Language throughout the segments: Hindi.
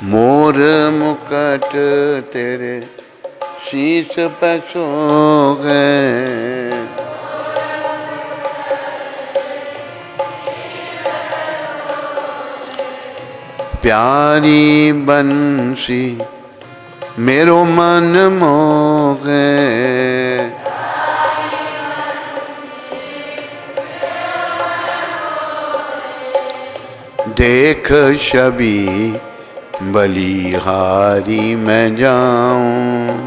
मोर मुकुट तेरे शीश पे सो गए, प्यारी बंसी मेरो मन मोहे, देख छवि बलिहारी मैं जाऊं,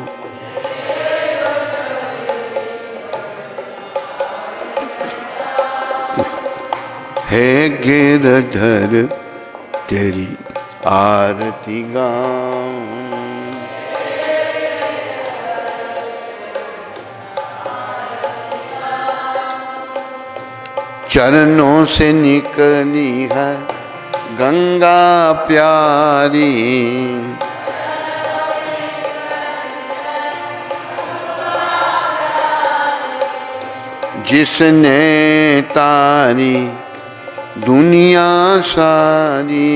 हे गिरधर तेरी आरती गाऊं, चरणों से निकली है गंगा प्यारी, जिसने तारी दुनिया सारी,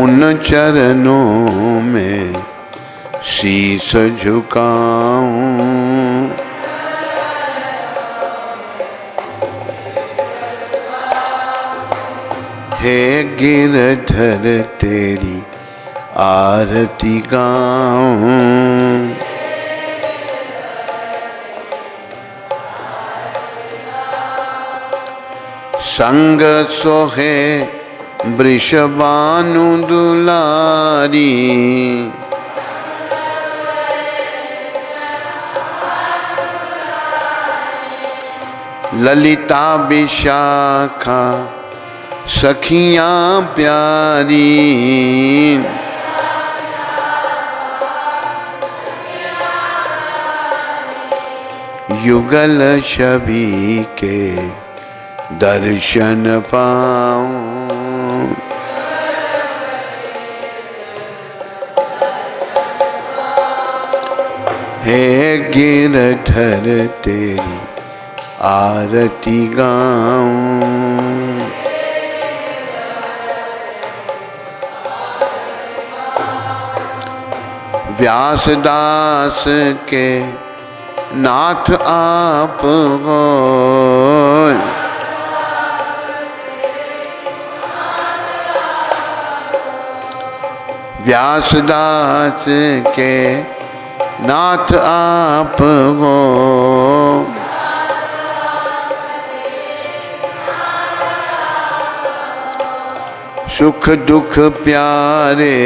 उन चरणों में शीश झुकाऊं, हे गिरधर तेरी आरती गाऊं, संग सोहे वृषभानु दुलारी, ललिता विशाखा सखियां प्यारी, युगल छवि के दर्शन पाऊं, हे गिरधर तेरी आरती गाऊं, व्यासदास के नाथ आप हो, व्यासदास के नाथ आप हो, सुख दुख प्यारे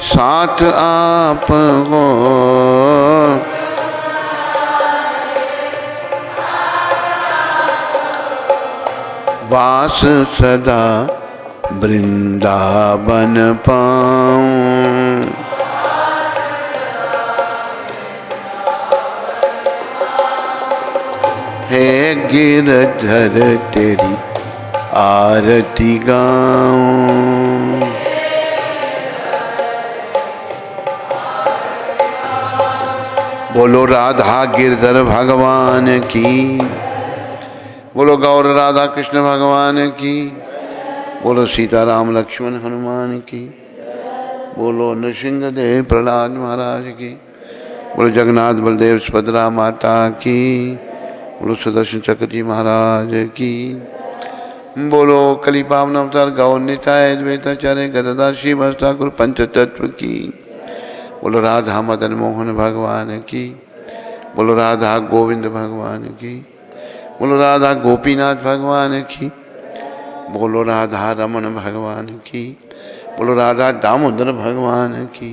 साथ आप हो, वास सदा वृंदावन पाऊं, हे गिरधर तेरी आरती गाऊं, बोलो राधा गिरधर भगवान की, बोलो गौर राधा कृष्ण भगवान की, बोलो सीताराम लक्ष्मण हनुमान की, बोलो नृसिंहदेव प्रहलाद महाराज की, बोलो जगन्नाथ बलदेव सुभद्रा माता की, बोलो सुदर्शन चक्र जी महाराज की, बोलो कली पावन अवतार गौर निताय द्वैताचार्य गदाधर श्रीवास ठाकुर पंच तत्व की, बोलो राधा मदन मोहन भगवान की, बोलो राधा गोविंद भगवान की, बोलो राधा गोपीनाथ भगवान की, बोलो राधा रमन भगवान की, बोलो राधा दामोदर भगवान की,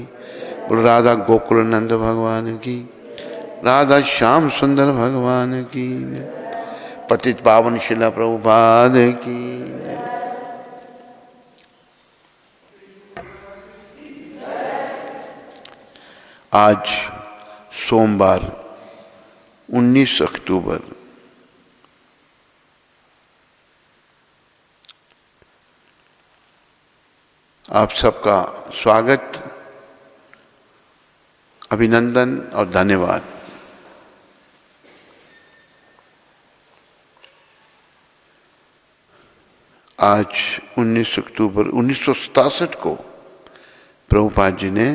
बोलो राधा गोकुल नंद भगवान की, राधा श्याम सुंदर भगवान की, पतित पावन शिला प्रभुपाद की। आज सोमवार 19 अक्टूबर, आप सबका स्वागत, अभिनंदन और धन्यवाद। आज 19 अक्टूबर 1967 को प्रभुपाद जी ने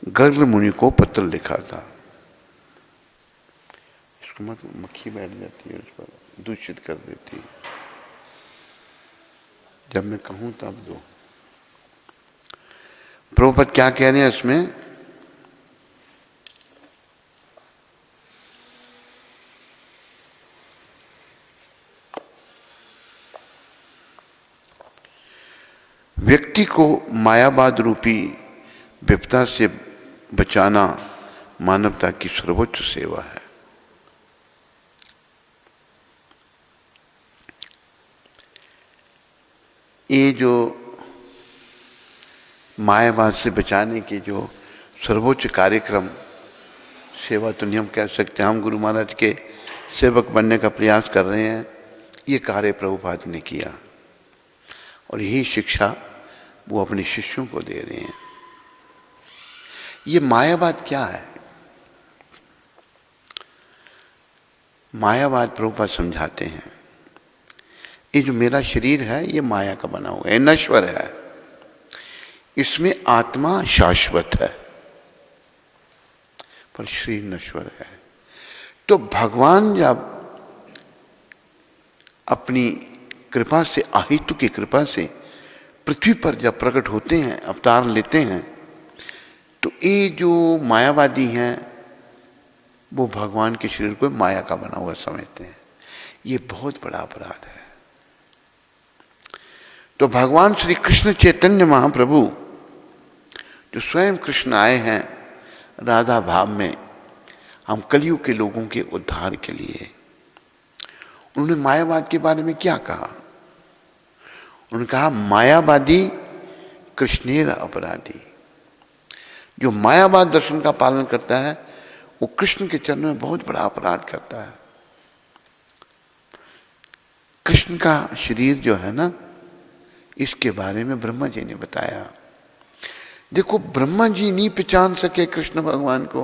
गर्ग मुनि को पत्र लिखा था। इसको मतलब मक्खी बैठ जाती है उस पर, दूषित कर देती है। जब मैं कहूं तब दो। प्रभुपाद क्या कह रहे हैं इसमें? व्यक्ति को मायावाद रूपी विपदा से बचाना मानवता की सर्वोच्च सेवा है। ये जो मायावाद से बचाने के जो सर्वोच्च कार्यक्रम, सेवा तो नहीं हम कह सकते, हम गुरु महाराज के सेवक बनने का प्रयास कर रहे हैं, ये कार्य प्रभुपाद ने किया और यही शिक्षा वो अपने शिष्यों को दे रहे हैं। ये मायावाद क्या है? मायावाद प्रभुपाद समझाते हैं, ये जो मेरा शरीर है ये माया का बना हुआ है, नश्वर है, इसमें आत्मा शाश्वत है पर शरीर नश्वर है। तो भगवान जब अपनी कृपा से, आहित्व की कृपा से पृथ्वी पर जब प्रकट होते हैं, अवतार लेते हैं, तो ये जो मायावादी हैं वो भगवान के शरीर को माया का बना हुआ समझते हैं। ये बहुत बड़ा अपराध है। तो भगवान श्री कृष्ण चैतन्य महाप्रभु जो स्वयं कृष्ण आए हैं राधा भाव में हम कलयुग के लोगों के उद्धार के लिए, उन्होंने मायावाद के बारे में क्या कहा? उन्होंने कहा मायावादी कृष्णेर अपराधी। जो मायावाद दर्शन का पालन करता है वो कृष्ण के चरणों में बहुत बड़ा अपराध करता है। कृष्ण का शरीर जो है ना, इसके बारे में ब्रह्मा जी ने बताया। देखो, ब्रह्मा जी नहीं पहचान सके कृष्ण भगवान को,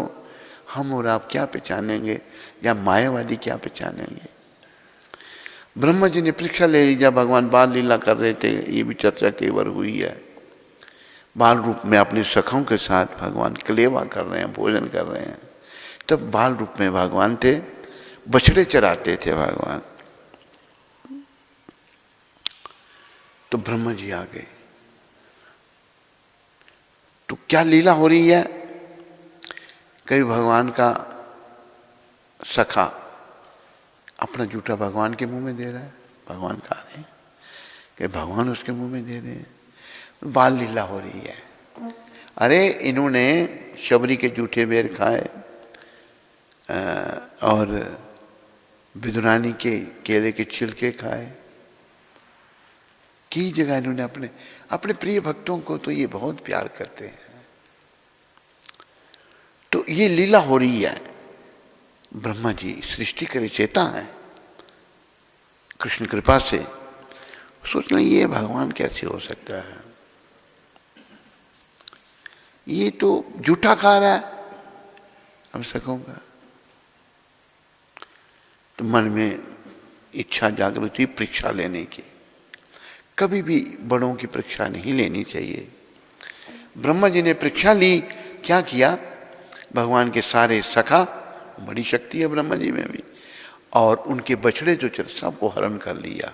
हम और आप क्या पहचानेंगे, या मायावादी क्या पहचानेंगे? ब्रह्मा जी ने परीक्षा ले ली जब भगवान बाल लीला कर रहे थे, ये भी चर्चा कई बार हुई है। बाल रूप में अपने सखाओं के साथ भगवान कलेवा कर रहे हैं, भोजन कर रहे हैं। तब बाल रूप में भगवान थे, बछड़े चराते थे भगवान। तो ब्रह्मा जी आ गए। तो क्या लीला हो रही है? कभी भगवान का सखा अपना जूठा भगवान के मुंह में दे रहा है, भगवान खा रहे हैं, कि भगवान उसके मुंह में दे रहे हैं। बाल लीला हो रही है। अरे इन्होंने शबरी के जूठे बेर खाए और विदुरानी के केले के छिलके खाए, की जगह इन्होंने अपने अपने प्रिय भक्तों को तो ये बहुत प्यार करते हैं। तो ये लीला हो रही है। ब्रह्मा जी सृष्टि के रचयिता हैं, कृष्ण कृपा से सोच लें ये भगवान कैसे हो सकता है, ये तो जूठा खा रहा है अब सकूंगा। तो मन में इच्छा जागृत हुई परीक्षा लेने की। कभी भी बड़ों की परीक्षा नहीं लेनी चाहिए। ब्रह्मा जी ने परीक्षा ली। क्या किया? भगवान के सारे सखा, बड़ी शक्ति है ब्रह्मा जी में भी, और उनके बछड़े जो चल सबको हरण कर लिया,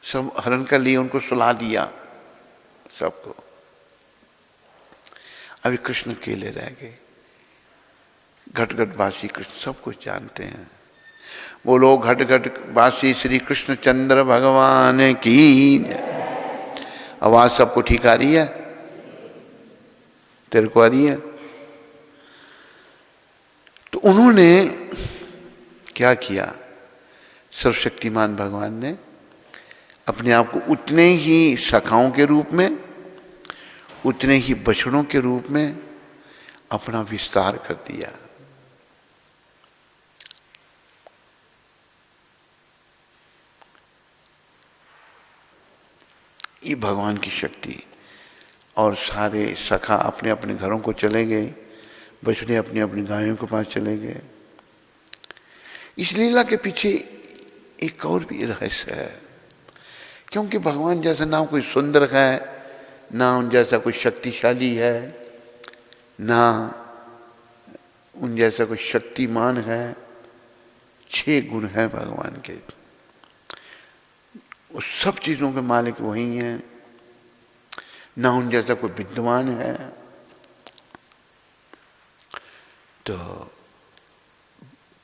सब हरण कर लिए, उनको सुला दिया सबको। अभी कृष्ण अकेले रह गए। घट घट वासी कृष्ण सब कुछ जानते हैं। बोलो घट घट वासी श्री कृष्ण चंद्र भगवान की। आवाज सबको ठीक आ रही है? तेरे को आ रही है? तो उन्होंने क्या किया? सर्वशक्तिमान भगवान ने अपने आप को उतने ही सखाओं के रूप में, उतने ही बछड़ों के रूप में अपना विस्तार कर दिया। ये भगवान की शक्ति। और सारे सखा अपने अपने घरों को चले गए, बछड़े अपनी अपनी गायों के पास चले गए। इस लीला के पीछे एक और भी रहस्य है, क्योंकि भगवान जैसा ना कोई सुंदर है, ना उन जैसा कोई शक्तिशाली है, ना उन जैसा कोई शक्तिमान है। 6 गुण है भगवान के, उस सब चीजों के मालिक वही हैं। ना उन जैसा कोई विद्वान है। तो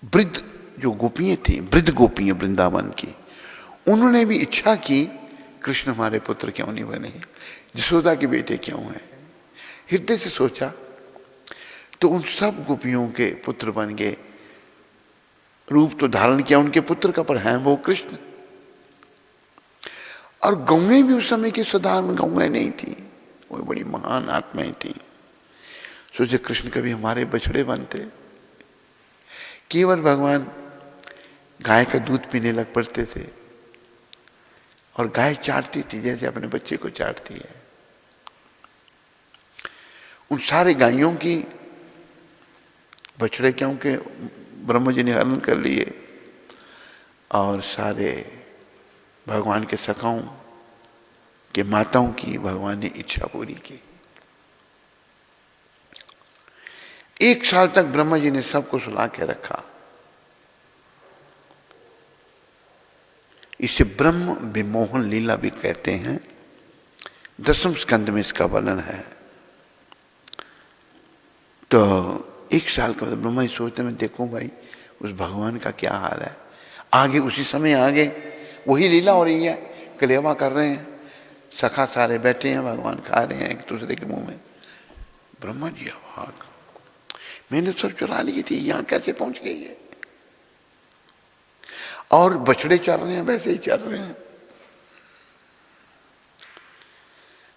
वृद्ध जो गोपियां थी, वृद्ध गोपियां वृंदावन की, उन्होंने भी इच्छा की कृष्ण हमारे पुत्र क्यों नहीं बने, यशोदा के बेटे क्यों हैं। हृदय से सोचा तो उन सब गोपियों के पुत्र बन गए, रूप तो धारण किया उनके पुत्र का, पर हैं वो कृष्ण। और गौएं भी उस समय की साधारण गौएं नहीं थी, वो बड़ी महान आत्माएं थी। सोचे कृष्ण कभी हमारे बछड़े बनते। केवल भगवान गाय का दूध पीने लग पड़ते थे और गाय चाटती थी जैसे अपने बच्चे को चाटती है। उन सारे गायों की बछड़े क्योंकि ब्रह्मा जी ने हरण कर लिए, और सारे भगवान के सखाओं के माताओं की भगवान ने इच्छा पूरी की। 1 साल तक ब्रह्मा जी ने सबको सुला के रखा। इसे ब्रह्म विमोहन लीला भी कहते हैं। 10वें स्कंद में इसका वर्णन है। तो 1 साल के बाद ब्रह्मा जी सोचते मैं देखूं भाई उस भगवान का क्या हाल है। आगे उसी समय आगे वही लीला हो रही है, कलेवा कर रहे हैं, सखा सारे बैठे हैं, भगवान खा रहे हैं एक दूसरे के मुंह में। ब्रह्मा जी अवाक, मैंने सब चुरा ली थी, यहां कैसे पहुंच गई है। और बछड़े चल रहे हैं वैसे ही चल रहे हैं।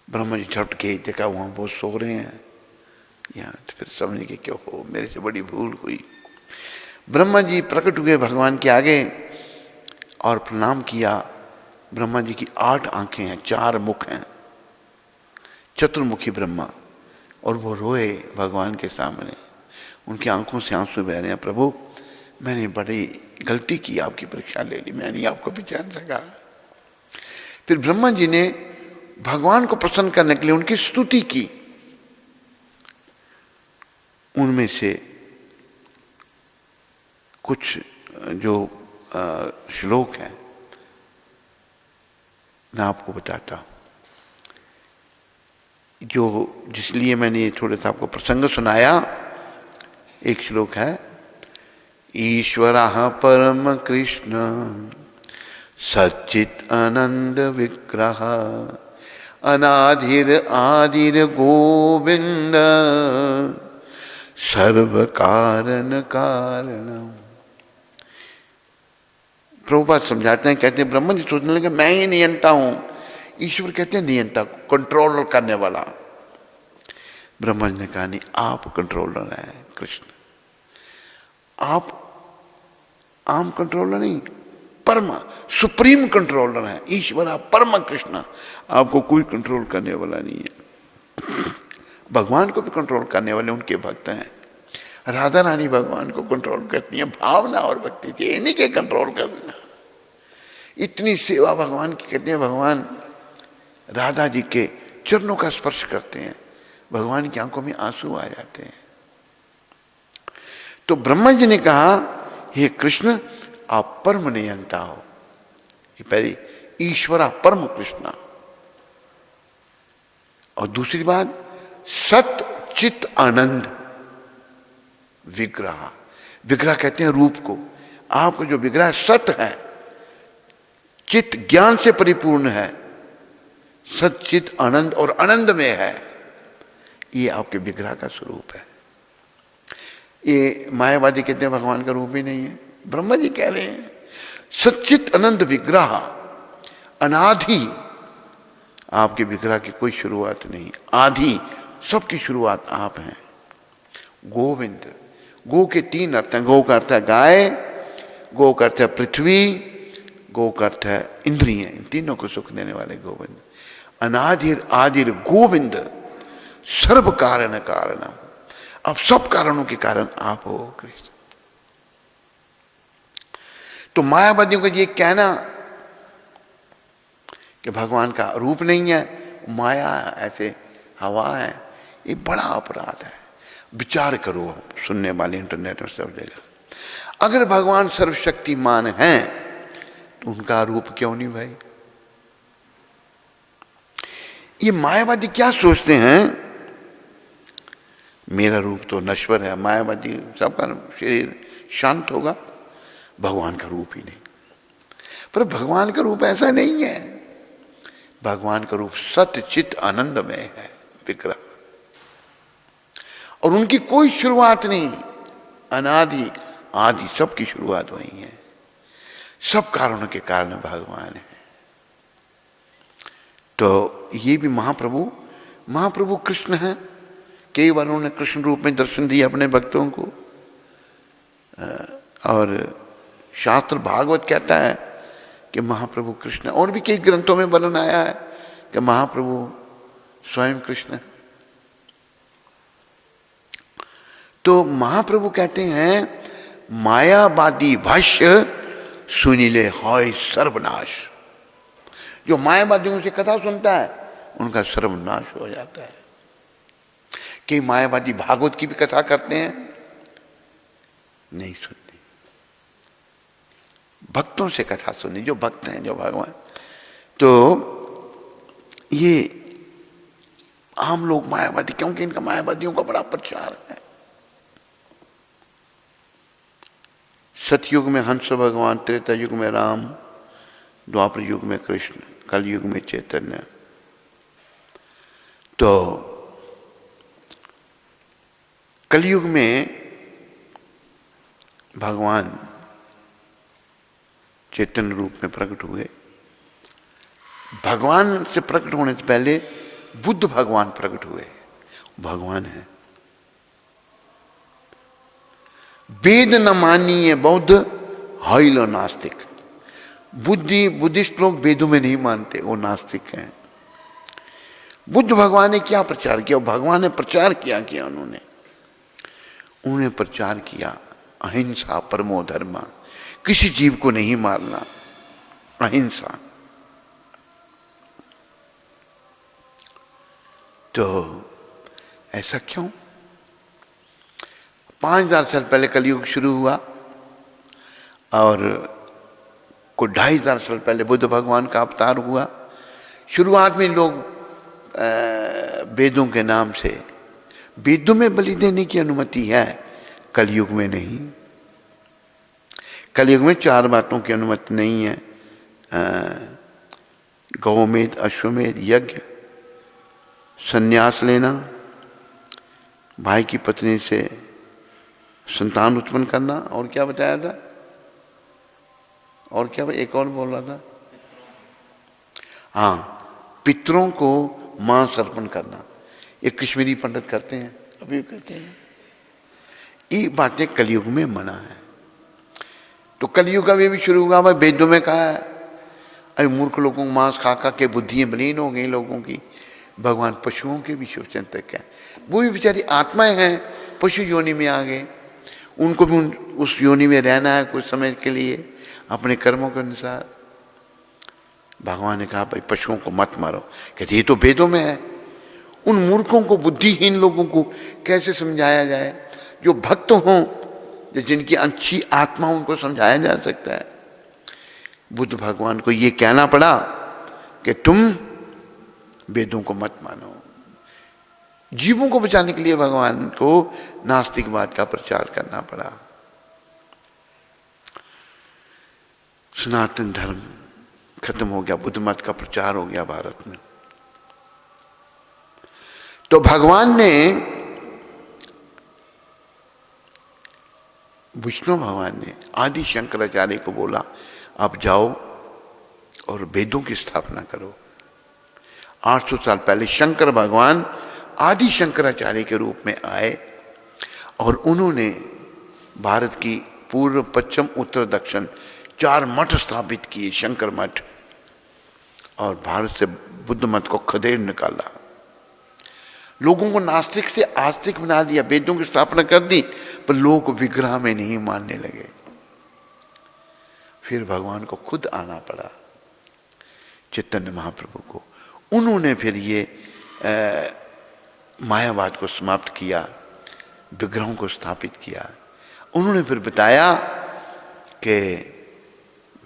ब्रह्मा जी झट के देखा वहां बहुत सो रहे हैं, यहाँ तो फिर समझ के क्यों हो, मेरे से बड़ी भूल हुई। ब्रह्मा जी प्रकट हुए भगवान के आगे और प्रणाम किया। ब्रह्मा जी की 8 आंखें हैं, 4 मुख हैं, चतुर्मुखी ब्रह्मा, और वो रोए भगवान के सामने। उनकी आंखों से आंसू बह रहे हैं, प्रभु मैंने बड़ी गलती की, आपकी परीक्षा ले ली, मैं नहीं आपको पहचान सका। फिर ब्रह्मा जी ने भगवान को प्रसन्न करने के लिए उनकी स्तुति की। उनमें से कुछ जो श्लोक हैं मैं आपको बताता हूं, जो जिसलिए मैंने थोड़ा सा आपको प्रसंग सुनाया। एक श्लोक है, ईश्वरः परम कृष्ण सच्चित आनंद विग्रह अनाधिर आदिर गोविंद सर्व कारण कारणम। प्रभुपाद समझाते हैं, कहते हैं ब्रह्मा जी सोचने लगे मैं ही नियंता हूं। ईश्वर कहते हैं नियंता, कंट्रोल करने वाला। ब्रह्मा जी ने कहा नहीं, आप कंट्रोलर हैं कृष्ण, आप आम कंट्रोलर नहीं, परम सुप्रीम कंट्रोलर हैं। ईश्वर आप परम कृष्ण, आपको कोई कंट्रोल करने वाला नहीं है। भगवान को भी कंट्रोल करने वाले उनके भक्त हैं। राधा रानी भगवान को कंट्रोल करती है, भावना और भक्ति थी, इन्हीं के कंट्रोल करना। इतनी सेवा भगवान की करते हैं। भगवान राधा जी के चरणों का स्पर्श करते हैं, भगवान की आंखों में आंसू आ जाते हैं। तो ब्रह्मा जी ने कहा हे कृष्ण आप परम नियंता हो। ये पहली, ईश्वरा परम कृष्णा। और दूसरी बात, सत चित आनंद विग्रह। विग्रह कहते हैं रूप को। आपका जो विग्रह सत है, चित ज्ञान से परिपूर्ण है, सत चित आनंद और आनंद में है, ये आपके विग्रह का स्वरूप है। ये मायावादी कहते हैं भगवान का रूप ही नहीं है। ब्रह्मा जी कह रहे हैं सच्चित आनंद विग्रह अनादि। आपके विग्रह की कोई शुरुआत नहीं, आदि सबकी शुरुआत आप हैं। गोविंद, गो के 3 अर्थ हैं। गो का अर्थ है गाय, गो का अर्थ है पृथ्वी, गो का अर्थ है इंद्रिय। इन तीनों को सुख देने वाले गोविंद। अनादिर आदिर गोविंद सर्व कारण कारणम। अब सब कारणों के कारण आप हो कृष्ण। तो मायावादियों का ये कहना कि भगवान का रूप नहीं है, माया ऐसे हवा है, ये बड़ा अपराध है। विचार करो सुनने वाले, इंटरनेट में सब जगह। अगर भगवान सर्वशक्तिमान हैं तो उनका रूप क्यों नहीं भाई? ये मायावादी क्या सोचते हैं, मेरा रूप तो नश्वर है। मायावादी सबका शरीर शांत होगा, भगवान का रूप ही नहीं। पर भगवान का रूप ऐसा नहीं है। भगवान का रूप सत्य चित आनंदमय है, विग्रह, और उनकी कोई शुरुआत नहीं, अनादि आदि सबकी शुरुआत वही है। सब कारणों के कारण भगवान है। तो ये भी महाप्रभु कृष्ण हैं। कई बार उन्होंने कृष्ण रूप में दर्शन दिए अपने भक्तों को। और शास्त्र भागवत कहता है कि महाप्रभु कृष्ण, और भी कई ग्रंथों में वर्णन आया है कि महाप्रभु स्वयं कृष्ण। तो महाप्रभु कहते हैं मायावादी भाष्य सुनीले होय सर्वनाश। जो मायावादियों से कथा सुनता है उनका सर्वनाश हो जाता है। कई मायावादी भागवत की भी कथा करते हैं, नहीं सुनते। भक्तों से कथा सुननी, जो भक्त हैं, जो भगवान। तो ये आम लोग मायावादी, क्योंकि इनका मायावादियों का बड़ा प्रचार है। सतयुग में हंस भगवान, त्रेता युग में राम, द्वापर युग में कृष्ण, कल युग में चैतन्य। तो कलयुग में भगवान चैतन्य रूप में प्रकट हुए। भगवान से प्रकट होने से पहले बुद्ध भगवान प्रकट हुए, भगवान है। वेद न मानिए बौद्ध, हईलो नास्तिक। बुद्धिस्ट लोग वेदों में नहीं मानते, वो नास्तिक हैं। बुद्ध भगवान ने क्या प्रचार किया? भगवान ने प्रचार किया उन्होंने प्रचार किया अहिंसा परमो धर्म, किसी जीव को नहीं मारना, अहिंसा। तो ऐसा क्यों? 5000 साल पहले कलयुग शुरू हुआ और को 2500 साल पहले बुद्ध भगवान का अवतार हुआ। शुरुआत में लोग वेदों के नाम से, वेदों में बलि देने की अनुमति है, कलयुग में नहीं। कलयुग में 4 बातों की अनुमति नहीं है, गौमेध, अश्वमेध यज्ञ, संन्यास लेना, भाई की पत्नी से संतान उत्पन्न करना, और क्या बताया था? और क्या एक और बोल रहा था? हाँ, पितरों को मांस अर्पण करना। ये कश्मीरी पंडित करते हैं, अभी करते हैं। ये बातें कलयुग में मना है। तो कलयुग अभी भी शुरू हुआ। भाई वेदों में कहा है, अरे मूर्ख लोगों को मांस खा खा के बुद्धियां बलीन हो गई लोगों की। भगवान पशुओं के भी शिव चिंतक है। वो भी बेचारी आत्माएं हैं, पशु योनि में आ गए, उनको भी उस योनि में रहना है कुछ समय के लिए अपने कर्मों के अनुसार। भगवान ने कहा भाई पशुओं को मत मारो, कहते ये तो वेदों में है। उन मूर्खों को, बुद्धिहीन लोगों को कैसे समझाया जाए? जो भक्त हों, जिनकी अच्छी आत्मा, उनको समझाया जा सकता है। बुद्ध भगवान को ये कहना पड़ा कि तुम वेदों को मत मानो। जीवों को बचाने के लिए भगवान को नास्तिकवाद का प्रचार करना पड़ा। सनातन धर्म खत्म हो गया, बुद्ध मत का प्रचार हो गया भारत में। तो भगवान ने, विष्णु भगवान ने आदि शंकराचार्य को बोला आप जाओ और वेदों की स्थापना करो। 800 साल पहले शंकर भगवान आदि शंकराचार्य के रूप में आए और उन्होंने भारत की पूर्व, पश्चिम, उत्तर, दक्षिण 4 मठ स्थापित किए, शंकर मठ, और भारत से बुद्ध मत को खदेड़ निकाला। लोगों को नास्तिक से आस्तिक बना दिया, वेदों की स्थापना कर दी, पर लोग विग्रह में नहीं मानने लगे। फिर भगवान को खुद आना पड़ा, चैतन्य महाप्रभु को। उन्होंने फिर ये मायावाद को समाप्त किया, विग्रहों को स्थापित किया। उन्होंने फिर बताया कि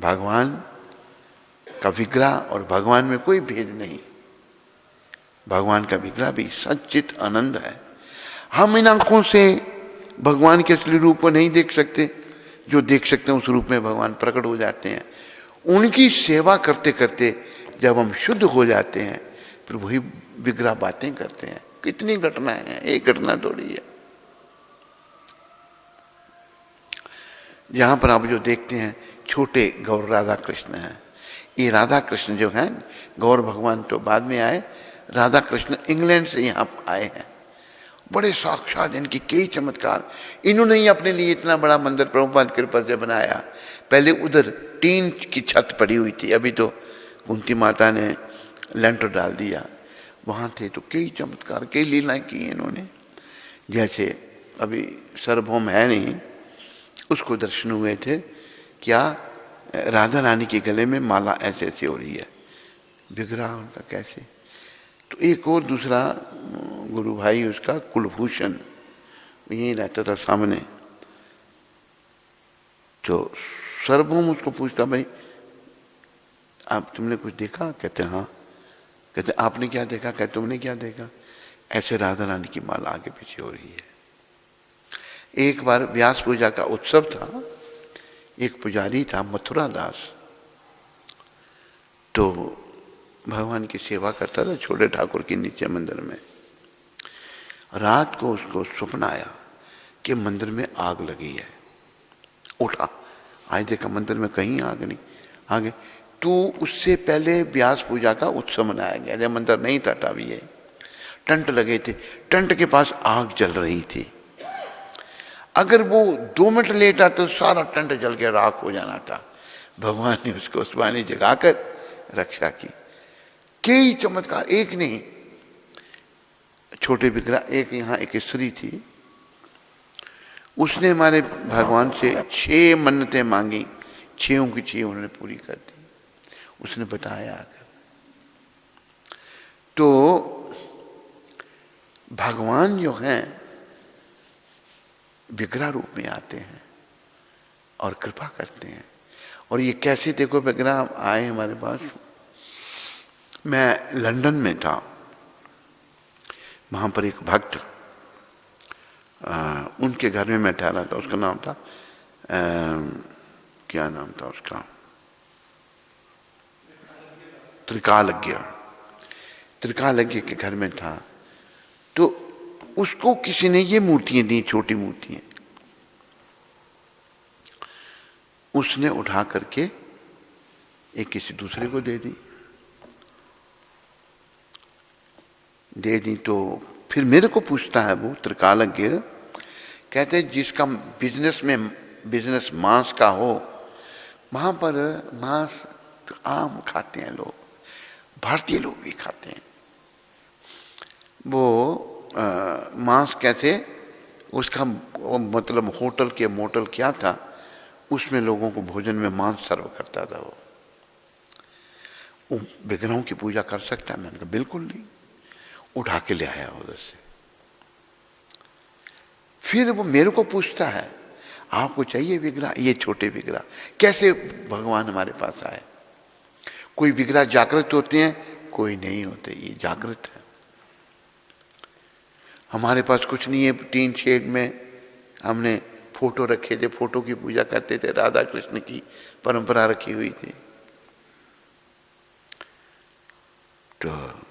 भगवान का विग्रह और भगवान में कोई भेद नहीं, भगवान का विग्रह भी सच्चित आनंद है। हम इन आंखों से भगवान के असली रूप को नहीं देख सकते, जो देख सकते हैं उस रूप में भगवान प्रकट हो जाते हैं। उनकी सेवा करते करते जब हम शुद्ध हो जाते हैं, फिर वही विग्रह बातें करते हैं। कितनी घटनाएं हैं, एक घटना थोड़ी है। जहां पर आप जो देखते हैं छोटे गौर राधा कृष्ण हैं, ये राधा कृष्ण जो हैं, गौर भगवान तो बाद में आए, राधा कृष्ण इंग्लैंड से यहाँ आए हैं। बड़े साक्षात, इनकी कई चमत्कार। इन्होंने ही अपने लिए इतना बड़ा मंदिर प्रभुपाद कृपा से बनाया। पहले उधर टीन की छत पड़ी हुई थी, अभी तो कुंती माता ने लेंटर डाल दिया। वहाँ थे तो कई चमत्कार, कई लीलाएं की इन्होंने। जैसे अभी सार्वभौम है नहीं, उसको दर्शन हुए थे, क्या राधा रानी के गले में माला ऐसे ऐसे हो रही है, विग्रह उनका कैसे। तो एक और दूसरा गुरु भाई उसका कुलभूषण यहीं रहता था सामने, तो सार्वभौम उसको पूछता, भाई आप तुमने कुछ देखा? कहते हाँ। कहते आपने क्या देखा? कहते तुमने क्या देखा? ऐसे राधा रानी की माला आगे पीछे हो रही है। एक बार व्यास पूजा का उत्सव था, एक पुजारी था मथुरा दास, तो भगवान की सेवा करता था छोटे ठाकुर के नीचे मंदिर में। रात को उसको स्वप्न आया कि मंदिर में आग लगी है। उठा, आज देखा मंदिर में कहीं आग नहीं। आगे तो उससे पहले व्यास पूजा का उत्सव मनाया गया, जब मंदिर नहीं था तब ये टंट लगे थे, टंट के पास आग जल रही थी। अगर वो 2 मिनट लेट आता तो सारा टंट जल के राख हो जाना था। भगवान ने उसको उस पानी जगाकर रक्षा की। कई चमत्कार, एक नहीं, छोटे विग्रह। एक यहाँ एक स्त्री थी, उसने हमारे भगवान से 6 मन्नतें मांगी, 6 की 6 उन्होंने पूरी कर दी। उसने बताया आकर। तो भगवान जो हैं विग्रह रूप में आते हैं और कृपा करते हैं। और ये कैसे देखो विग्रह आए हमारे पास। मैं लंदन में था, वहाँ पर एक भक्त, उनके घर में मैं ठहरा था। उसका नाम था क्या नाम था उसका, त्रिकालज्ञ। त्रिकालज्ञ के घर में था। तो उसको किसी ने ये मूर्तियां दी, छोटी मूर्तियां। उसने उठा करके एक किसी दूसरे को दे दी। तो फिर मेरे को पूछता है वो त्रिकालज्ञ, कहते जिसका बिजनेस मांस का हो, वहां पर मांस तो आम खाते हैं लोग, भारतीय लोग भी खाते हैं। वो मांस कैसे, उसका मतलब होटल के मोटल क्या था, उसमें लोगों को भोजन में मांस सर्व करता था। वो विग्रहों की पूजा कर सकता है? मैंने कहा बिल्कुल नहीं। उठा के ले आया उधर से। फिर वो मेरे को पूछता है, आपको चाहिए विग्रह? ये छोटे विग्रह कैसे भगवान हमारे पास आए? कोई विग्रह जागृत होते हैं, कोई नहीं होते, ये जागृत है। हमारे पास कुछ नहीं है, टीन शेड में हमने फोटो रखे थे, फोटो की पूजा करते थे, राधा कृष्ण की परंपरा रखी हुई थी। तो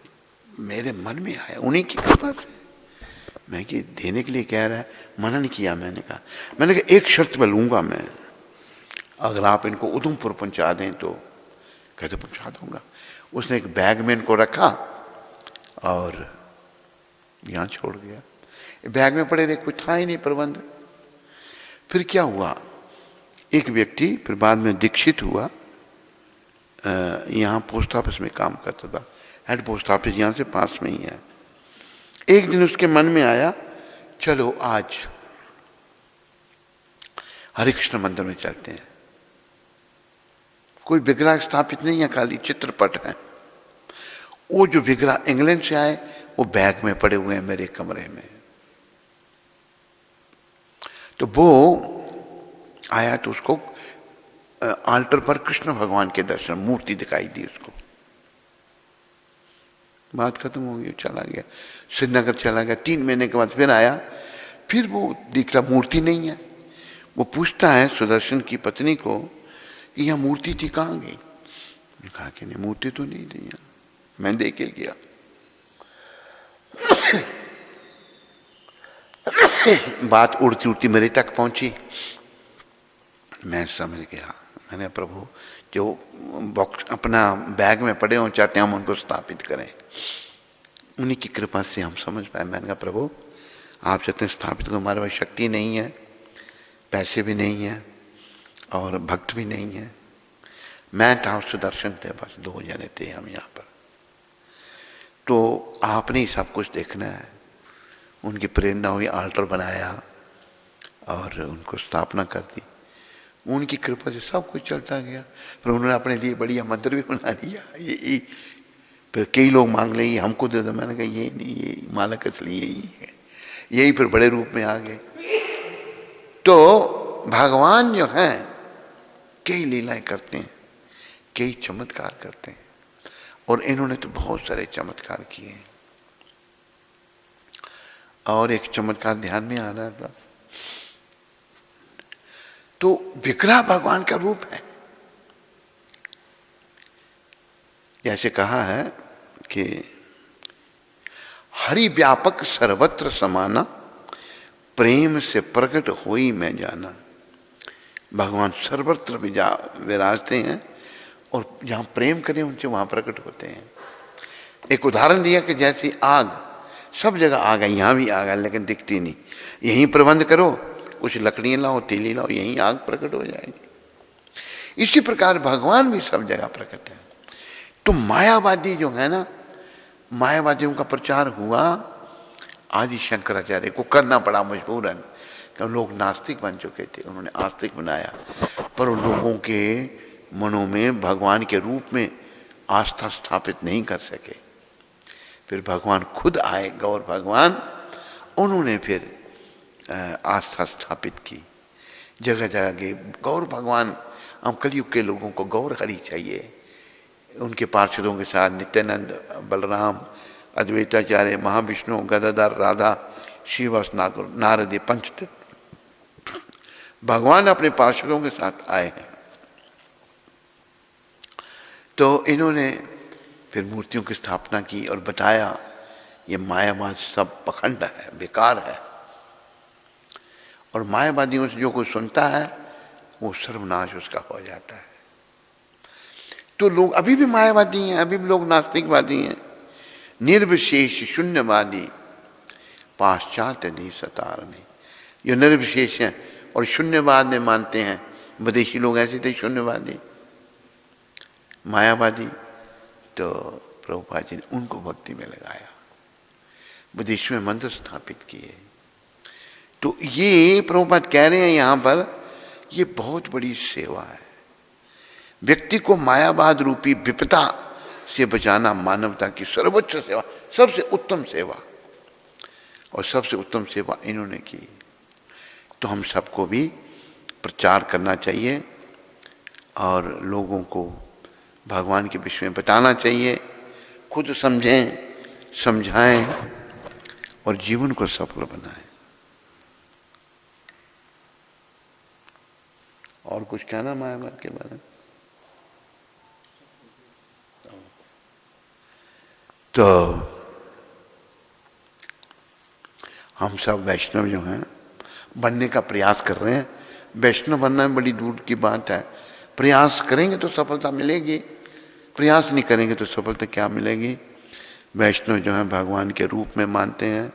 मेरे मन में आया, उन्हीं की कृपा से। मैं कि देने के लिए कह रहा है, मना नहीं किया। मैंने कहा एक शर्त पर लूंगा मैं, अगर आप इनको उधमपुर पहुंचा दें तो। कहते पहुंचा दूंगा। उसने एक बैग में इनको रखा और यहां छोड़ गया। बैग में पड़े रहे, कुछ था ही नहीं प्रबंध। फिर क्या हुआ, एक व्यक्ति फिर बाद में दीक्षित हुआ, यहाँ पोस्ट ऑफिस में काम करता था, हेड पोस्ट ऑफिस यहाँ से पास में ही है। एक दिन उसके मन में आया, चलो आज हरे कृष्ण मंदिर में चलते हैं। कोई विग्रह स्थापित नहीं है, खाली चित्रपट है। वो जो विग्रह इंग्लैंड से आए वो बैग में पड़े हुए हैं मेरे कमरे में। तो वो आया तो उसको आल्टर पर कृष्ण भगवान के दर्शन, मूर्ति दिखाई दी उसको। बात खत्म हो गई, चला गया श्रीनगर, चला गया। 3 महीने के बाद फिर आया, फिर वो दिखला मूर्ति नहीं है। वो पूछता है सुदर्शन की पत्नी को कि यह मूर्ति थी, कहाँ गई? कहा कि नहीं, मूर्ति तो नहीं थी यहाँ, मैं देख के गया। बात उड़ती उड़ती मेरे तक पहुंची। मैं समझ गया, मैंने प्रभु जो बॉक्स अपना बैग में पड़े हों चाहते हैं हम उनको स्थापित करें, उन्हीं की कृपा से हम समझ पाए। मैंने कहा प्रभु आप चाहते हैं स्थापित, तो हमारे पास शक्ति नहीं है, पैसे भी नहीं है और भक्त भी नहीं है। मैं था, सुदर्शन थे, बस 2 जने थे हम यहाँ पर। तो आपने ही सब कुछ देखना है। उनकी प्रेरणा हुई, आल्टर बनाया और उनको स्थापना कर दी। उनकी कृपा से सब कुछ चलता गया। फिर उन्होंने अपने लिए बढ़िया मंदिर भी बना लिया। ये फिर कई लोग मांग ले हमको दे दो, मैंने कहा ये नहीं, ये मालक असली यही है। यही फिर बड़े रूप में आ गए। तो भगवान जो है कई लीलाएं करते हैं, कई चमत्कार करते हैं, और इन्होंने तो बहुत सारे चमत्कार किए हैं। और एक चमत्कार ध्यान में आ रहा था, तो विग्रह भगवान का रूप है। जैसे कहा है कि हरि व्यापक सर्वत्र समाना, प्रेम से प्रकट होई मैं जाना। भगवान सर्वत्र विराजते हैं और जहां प्रेम करें उनसे वहां प्रकट होते हैं। एक उदाहरण दिया कि जैसी आग, सब जगह आग है, यहां भी आग है लेकिन दिखती नहीं। यहीं प्रबंध करो, कुछ लकड़ियां लाओ, तीली लाओ, यहीं आग प्रकट हो जाएगी। इसी प्रकार भगवान भी सब जगह प्रकट है। तो मायावादी जो है ना, मायावादियों का प्रचार हुआ, आदि शंकराचार्य को करना पड़ा मजबूरन, क्योंकि लोग नास्तिक बन चुके थे, उन्होंने आस्तिक बनाया। पर उन लोगों के मनों में भगवान के रूप में आस्था स्थापित नहीं कर सके। फिर भगवान खुद आए, गौर भगवान, उन्होंने फिर आस्था स्थापित की। जगह जगह गए गौर भगवान। हम कलयुग के लोगों को गौर हरि चाहिए। उनके पार्षदों के साथ नित्यानंद, बलराम, अद्वैताचार्य, महाविष्णु, गदाधर, राधा, श्रीवास, नारद, पंच भगवान अपने पार्षदों के साथ आए हैं। तो इन्होंने फिर मूर्तियों की स्थापना की और बताया ये मायावाद सब पखंड है, बेकार है। और मायावादियों से जो कोई सुनता है वो सर्वनाश उसका हो जाता है। तो लोग अभी भी मायावादी हैं, अभी भी लोग नास्तिकवादी हैं। निर्विशेष शून्यवादी पाश्चात्य दी सतारने, जो निर्विशेष हैं और शून्यवाद में मानते हैं। विदेशी लोग ऐसे थे शून्यवादी, मायावादी। तो प्रभुपाद जी ने उनको भक्ति में लगाया, विदेश में मंदिर स्थापित किए। तो ये प्रभुपाद कह रहे हैं यहाँ पर, ये बहुत बड़ी सेवा है। व्यक्ति को मायावाद रूपी विपदा से बचाना मानवता की सर्वोच्च सेवा, सबसे उत्तम सेवा, और सबसे उत्तम सेवा इन्होंने की। तो हम सबको भी प्रचार करना चाहिए और लोगों को भगवान के विषय में बताना चाहिए। खुद समझें, समझाएं और जीवन को सफल बनाएं। और कुछ कहना मायावाद के बारे में? तो हम सब वैष्णव जो हैं बनने का प्रयास कर रहे हैं। वैष्णव बनना बड़ी दूर की बात है। प्रयास करेंगे तो सफलता मिलेगी, प्रयास नहीं करेंगे तो सफलता क्या मिलेगी। वैष्णव जो है भगवान के रूप में मानते हैं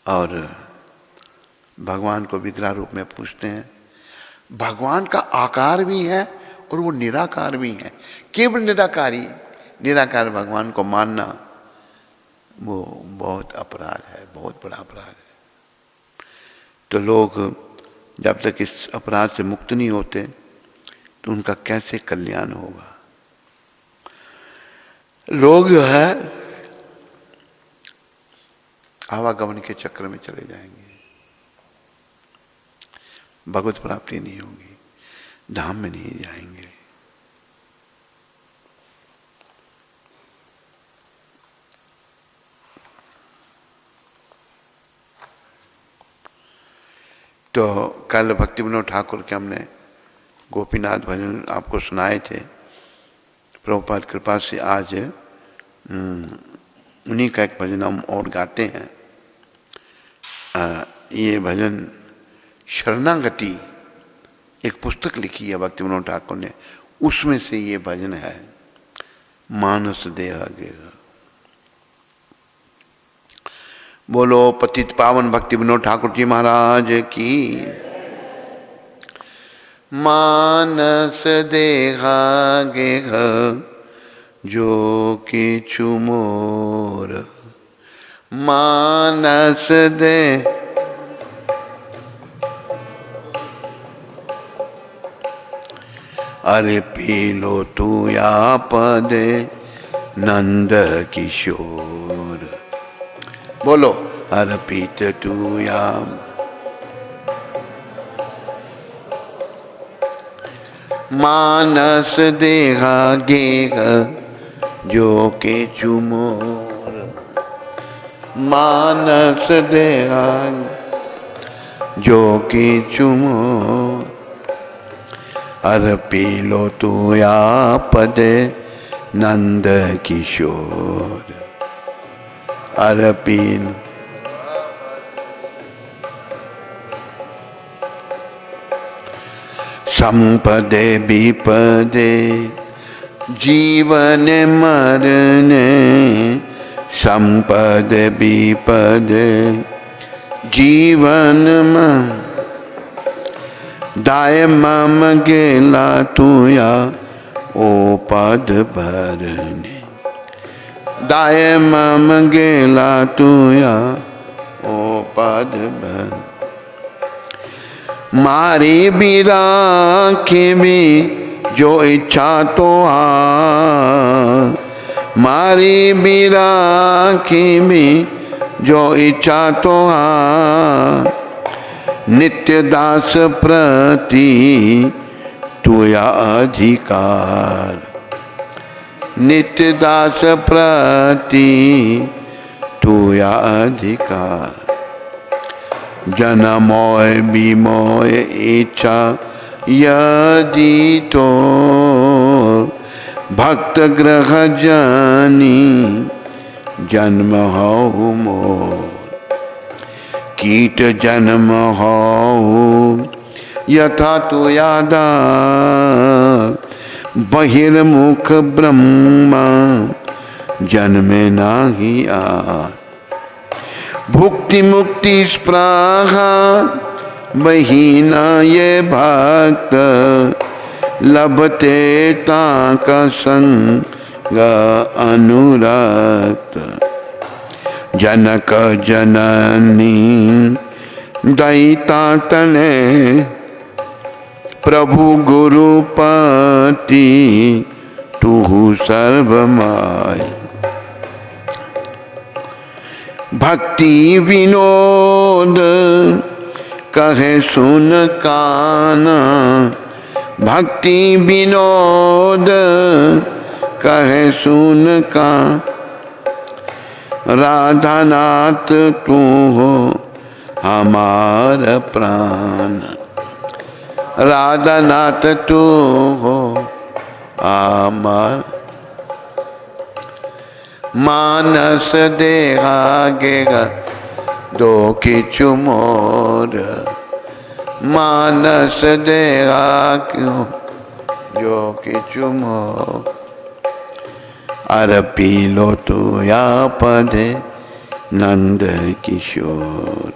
और भगवान को विग्रह रूप में पूजते हैं। भगवान का आकार भी है और वो निराकार भी है। केवल निराकार भगवान को मानना वो बहुत अपराध है, बहुत बड़ा अपराध है। तो लोग जब तक इस अपराध से मुक्त नहीं होते तो उनका कैसे कल्याण होगा। लोग जो है आवागमन के चक्र में चले जाएंगे, भगवत प्राप्ति नहीं होगी, धाम में नहीं जाएंगे। तो कल भक्ति विनोद ठाकुर के हमने गोपीनाथ भजन आपको सुनाए थे। प्रभुपाद कृपा से आज उन्हीं का एक भजन हम और गाते हैं। ये भजन शरणागति एक पुस्तक लिखी है भक्ति विनोद ठाकुर ने, उसमें से ये भजन है, मानस देह गिर। बोलो पतित पावन भक्ति विनोद ठाकुर जी महाराज की। मानस देहा गेह जो किछु मोर, मानस दे अरे पी लो तू या पदे नंद किशोर। बोलो अर्पित तू या मानस देहा गेह जो के चुमोर, मानस देहा जो के चुमोर। अर्पी लो तू या पदे नंद किशोर, अर्पी संपदे विपदे जीवन मरने, संपद विपद जीवन में दाय मम गेला तुया ओ पद भरने, दाय मम गेला तुया ओ पद भर। मारी भी राखी भी जो इच्छा तो आ, मारी भी राखी भी जो इच्छा तो आ। नित्य दास प्रति तुया अधिकार, नित्य दास प्रति तुया अधिकार। जनमोय विमोय इच्छा यदि तो भक्त ग्रह जानी जन्म हो मोर। कीट जन्म हो यथा तो यादा बहिर्मुख ब्रह्मा जन्मे नाही आ। भुक्ति मुक्ति स्पृहा वही न ये भक्त, लभते ताका संग अनुरक्त। जनक जननी दैता तने प्रभु गुरुपति तुहु सर्वमाय। भक्ति विनोद कहे सुन काना, भक्ति विनोद कहे सुन का। राधा नाथ तू हो हमार प्राण, राधा नाथ तू हो हमार। मानस देहा गेगा दो किछु मोर, मानस देहा क्यों जो किछु मोर। अर्पी लो तू या पदे नंद किशोर,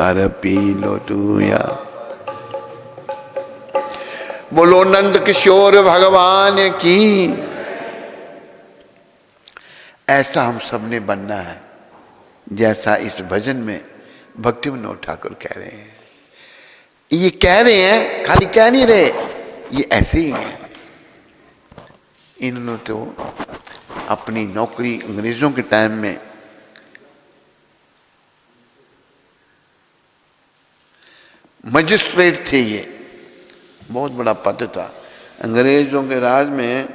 अर्पी लो तू या। बोलो नंद किशोर भगवान की। ऐसा हम सब ने बनना है जैसा इस भजन में भक्ति विनोद ठाकुर कह रहे हैं। ये कह रहे हैं, खाली कह नहीं रहे, ये ऐसे ही हैं। इन्होंने तो अपनी नौकरी अंग्रेजों के टाइम में मजिस्ट्रेट थे, ये बहुत बड़ा पद था। अंग्रेजों के राज में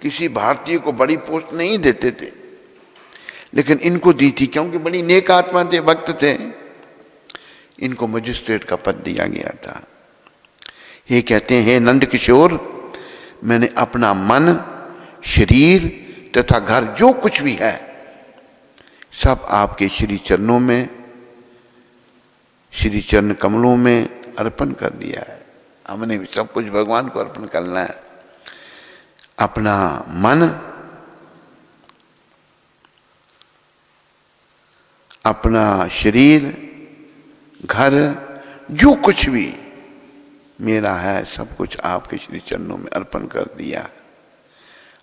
किसी भारतीय को बड़ी पोस्ट नहीं देते थे, लेकिन इनको दी थी, क्योंकि बड़ी नेक आत्मा थे, भक्त थे। इनको मजिस्ट्रेट का पद दिया गया था। ये कहते हैं, नंद किशोर, मैंने अपना मन, शरीर तथा घर जो कुछ भी है सब आपके श्री चरणों में, श्री चरण कमलों में अर्पण कर दिया है। हमने भी सब कुछ भगवान को अर्पण करना है। अपना मन, अपना शरीर, घर, जो कुछ भी मेरा है सब कुछ आपके श्री चरणों में अर्पण कर दिया।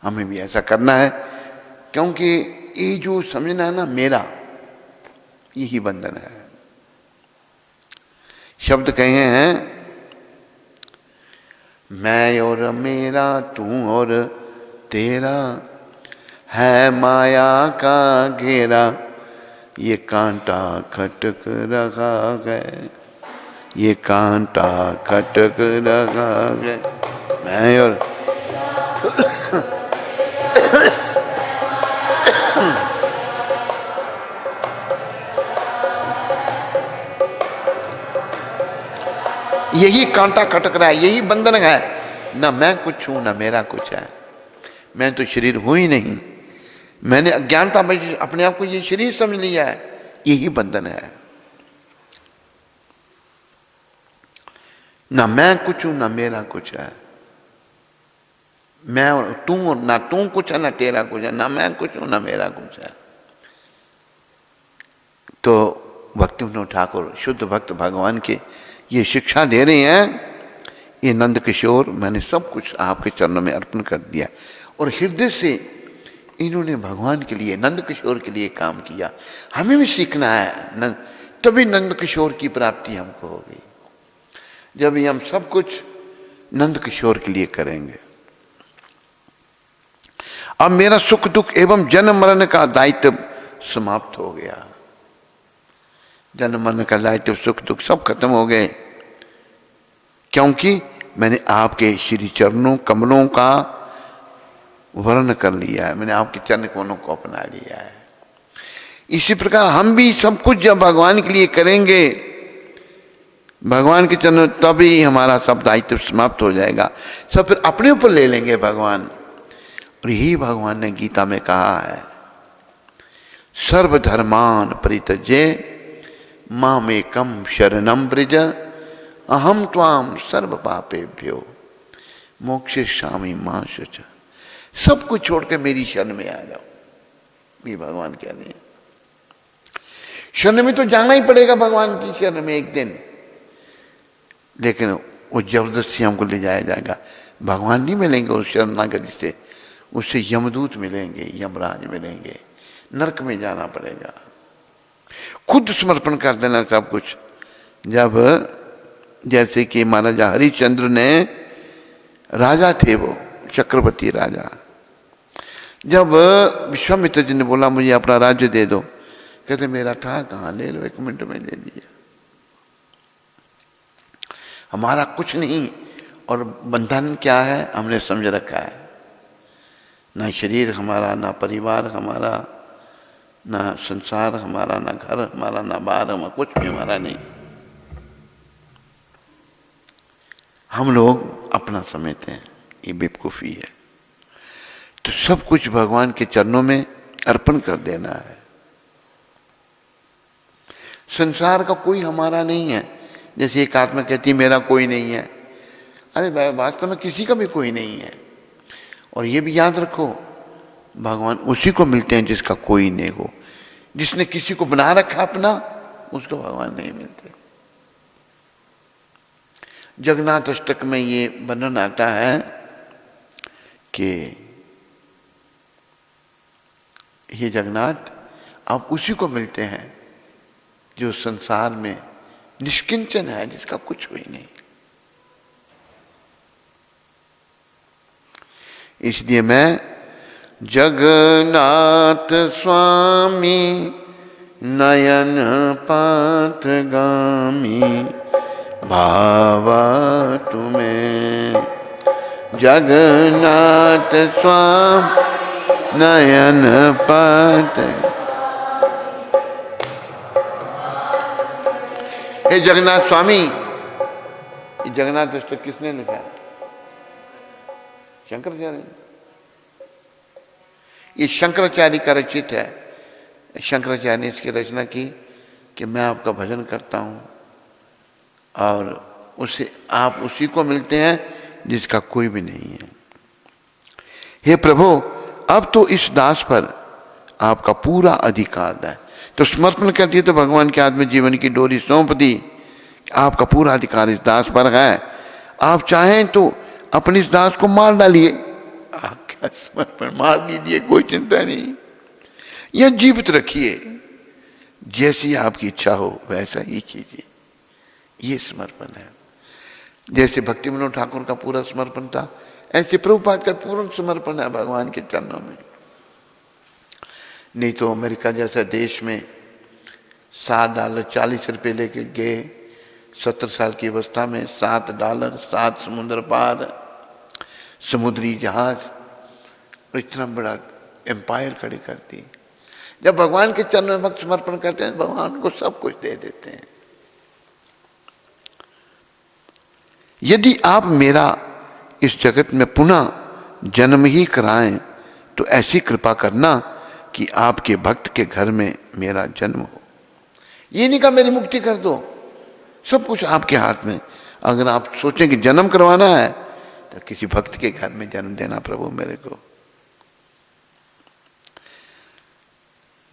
हमें भी ऐसा करना है, क्योंकि ये जो समझना है ना मेरा, यही बंधन है। शब्द कहे हैं, मैं और मेरा, तू और तेरा, है माया का घेरा, ये कांटा खटक रहा है, ये कांटा खटक रहा है। मैं और यही कांटा खटक रहा है, यही बंधन है। ना मैं कुछ हूं, ना मेरा कुछ है। मैं तो शरीर हूं ही नहीं। मैंने अज्ञानता में अपने आप को ये शरीर समझ लिया है, यही बंधन है। ना मैं कुछ हूं, ना मेरा कुछ है। मैं और तू, ना तू कुछ है, ना तेरा कुछ है। ना मैं कुछ हूं, ना मेरा कुछ है। तो भक्ति विनोद ठाकुर शुद्ध भक्त भगवान के ये शिक्षा दे रहे हैं, ये नंद किशोर, मैंने सब कुछ आपके चरणों में अर्पण कर दिया। और हृदय से इन्होंने भगवान के लिए, नंद किशोर के लिए काम किया। हमें भी सीखना है, तभी नंद किशोर की प्राप्ति हमको होगी, जब हम सब कुछ नंद किशोर के लिए करेंगे। अब मेरा सुख दुख एवं जन्म मरण का दायित्व समाप्त हो गया। जन्म मरण का दायित्व, सुख दुख सब खत्म हो गए, क्योंकि मैंने आपके श्री चरणों कमलों का वर्ण कर लिया है। मैंने आपके चरण कमलों को अपना लिया है। इसी प्रकार हम भी सब कुछ जब भगवान के लिए करेंगे, भगवान के चरण, तभी हमारा सब दायित्व समाप्त हो जाएगा। सब फिर अपने ऊपर ले लेंगे भगवान। और यही भगवान ने गीता में कहा है, सर्वधर्मान परित्यज्य मामेकं शरणं व्रज, अहम त्वाम सर्व पापेभ्यो मोक्षयिष्यामि मा शुचः। सब कुछ छोड़कर मेरी शरण में आ जाओ, ये भगवान कह रहे हैं। शरण में तो जाना ही पड़ेगा, भगवान की शरण में एक दिन, लेकिन वो जबरदस्ती हमको ले जाया जाएगा। भगवान नहीं मिलेंगे उस शरणागति से, उससे यमदूत मिलेंगे, यमराज मिलेंगे, नरक में जाना पड़ेगा। खुद समर्पण कर देना सब कुछ। जब जैसे कि महाराजा हरिश्चंद्र ने, राजा थे वो, चक्रवर्ती राजा, जब विश्वामित्र जी ने बोला मुझे अपना राज्य दे दो, कहते मेरा था कहाँ, ले लो, 1 मिनट में दे दिया। हमारा कुछ नहीं, और बंधन क्या है हमने समझ रखा है, ना शरीर हमारा, ना परिवार हमारा, ना संसार हमारा, ना घर हमारा, ना बाहर हमारा, कुछ भी हमारा नहीं। हम लोग अपना समझते हैं, ये बेवकूफ़ी है। तो सब कुछ भगवान के चरणों में अर्पण कर देना है। संसार का कोई हमारा नहीं है। जैसे एक आत्मा कहती है मेरा कोई नहीं है, अरे वास्तव में किसी का भी कोई नहीं है। और ये भी याद रखो, भगवान उसी को मिलते हैं जिसका कोई नहीं हो। जिसने किसी को बना रखा अपना, उसको भगवान नहीं मिलते। जगन्नाथ अष्टक में ये वर्णन आता है कि हे जगन्नाथ, आप उसी को मिलते हैं जो संसार में निष्किंचन है, जिसका कुछ भी नहीं। इसलिए मैं जगन्नाथ स्वामी नयन पाथगामी भावा तुम्हें। जगन्नाथ स्वामी नयन पाथ। हे जगन्नाथ स्वामी, ये जगन्नाथ अष्टक किसने लिखा है? शंकराचार्य। ये शंकराचार्य का रचित है। शंकराचार्य ने इसकी रचना की कि मैं आपका भजन करता हूं और उससे आप उसी को मिलते हैं जिसका कोई भी नहीं है। हे प्रभु, अब तो इस दास पर आपका पूरा अधिकार है। तो समर्पण कर दिए तो भगवान के हाथ में जीवन की डोरी सौंप दी। आपका पूरा अधिकार इस दास पर है। आप चाहें तो अपने इस दास को मार डालिए। क्या समर्पण, मार दीजिए, कोई चिंता नहीं, या जीवित रखिए, जैसी आपकी इच्छा हो वैसा ही कीजिए। ये समर्पण है। जैसे भक्ति विनोद ठाकुर का पूरा समर्पण था, ऐसे प्रभुपाद का पूर्ण समर्पण है भगवान के चरणों में। नहीं तो अमेरिका जैसा देश में $7 40 रुपये लेके गए, 70 साल की अवस्था में $7 7 समुद्र पार, समुद्री जहाज, और इतना बड़ा एम्पायर खड़ी करती। जब भगवान के चरणों में भक्त समर्पण करते हैं, भगवान को सब कुछ दे देते हैं। यदि आप मेरा इस जगत में पुनः जन्म ही कराएं तो ऐसी कृपा करना कि आपके भक्त के घर में मेरा जन्म हो। ये नहीं कहा मेरी मुक्ति कर दो, सब कुछ आपके हाथ में। अगर आप सोचें कि जन्म करवाना है तो किसी भक्त के घर में जन्म देना प्रभु मेरे को।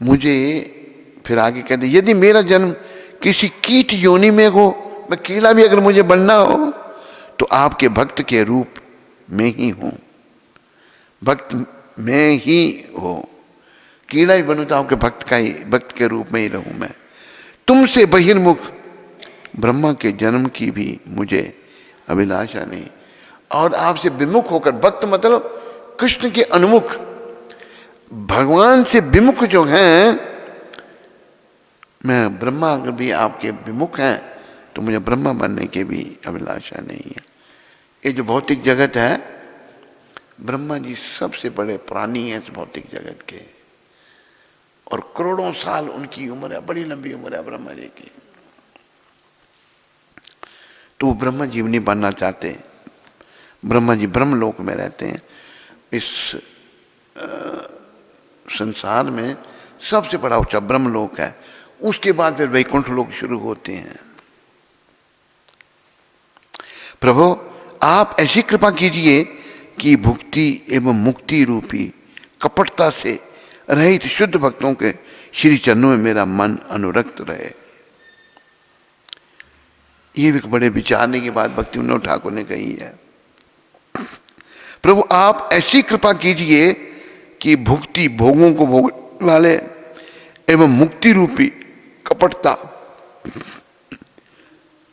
मुझे फिर आगे कहते, यदि मेरा जन्म किसी कीट योनि में हो, मैं कीड़ा भी अगर मुझे बनना हो तो आपके भक्त के रूप में ही हूं, भक्त में ही हो। कीड़ा ही बनूं तो आपके भक्त के रूप में ही रहूं मैं। तुमसे बहिर्मुख ब्रह्मा के जन्म की भी मुझे अभिलाषा नहीं। और आपसे विमुख होकर, भक्त मतलब कृष्ण के अनुमुख, भगवान से विमुख जो हैं, मैं ब्रह्मा अगर भी आपके विमुख हैं तो मुझे ब्रह्मा बनने की भी अभिलाषा नहीं है। ये जो भौतिक जगत है, ब्रह्मा जी सबसे बड़े प्राणी हैं इस भौतिक जगत के, और करोड़ों साल उनकी उम्र है, बड़ी लंबी उम्र है ब्रह्मा जी की। तो वो ब्रह्मा जी नहीं बनना चाहते। ब्रह्मा जी ब्रह्मलोक में रहते हैं। इस संसार में सबसे बड़ा ऊंचा ब्रह्मलोक है, उसके बाद फिर वैकुंठ लोक शुरू होते हैं। प्रभु, आप ऐसी कृपा कीजिए कि भुक्ति एवं मुक्ति रूपी कपटता से रहित शुद्ध भक्तों के श्री चरणों में मेरा मन अनुरक्त रहे। ये भी बड़े विचारने के बाद भक्ति विनोद ठाकुर ने कही है। प्रभु, आप ऐसी कृपा कीजिए कि भुक्ति, भोगों को भोग वाले एवं मुक्ति रूपी कपटता,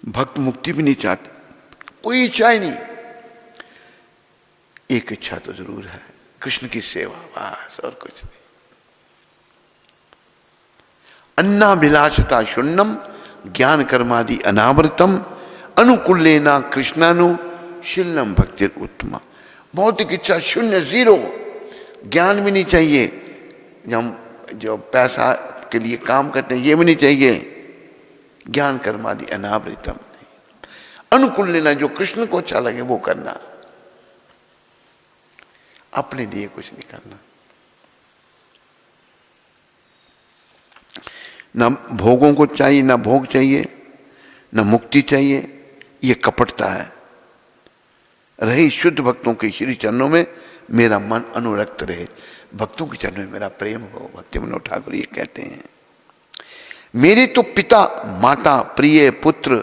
भक्त मुक्ति भी नहीं चाहते, कोई इच्छा ही नहीं। एक इच्छा तो जरूर है, कृष्ण की सेवा, बस और कुछ नहीं। अन्नाभिलाषता शून्यम ज्ञान कर्मादि अनावृतम अनुकूलेना कृष्णानु शीलम भक्तिर उत्तमा। भौतिक इच्छा शून्य, जीरो। ज्ञान भी नहीं चाहिए, जो पैसा के लिए काम करते हैं ये भी नहीं चाहिए। ज्ञान कर्मादि अनावृतम, अनुकूल लेना, जो कृष्ण को अच्छा लगे वो करना, अपने लिए कुछ नहीं करना। ना भोगों को चाहिए, ना भोग चाहिए, ना मुक्ति चाहिए। ये कपटता है। रही शुद्ध भक्तों के श्री चरणों में मेरा मन अनुरक्त रहे, भक्तों के चरणों में मेरा प्रेम हो। भक्ति विनोद ठाकुर ये कहते हैं, मेरे तो पिता माता प्रिय पुत्र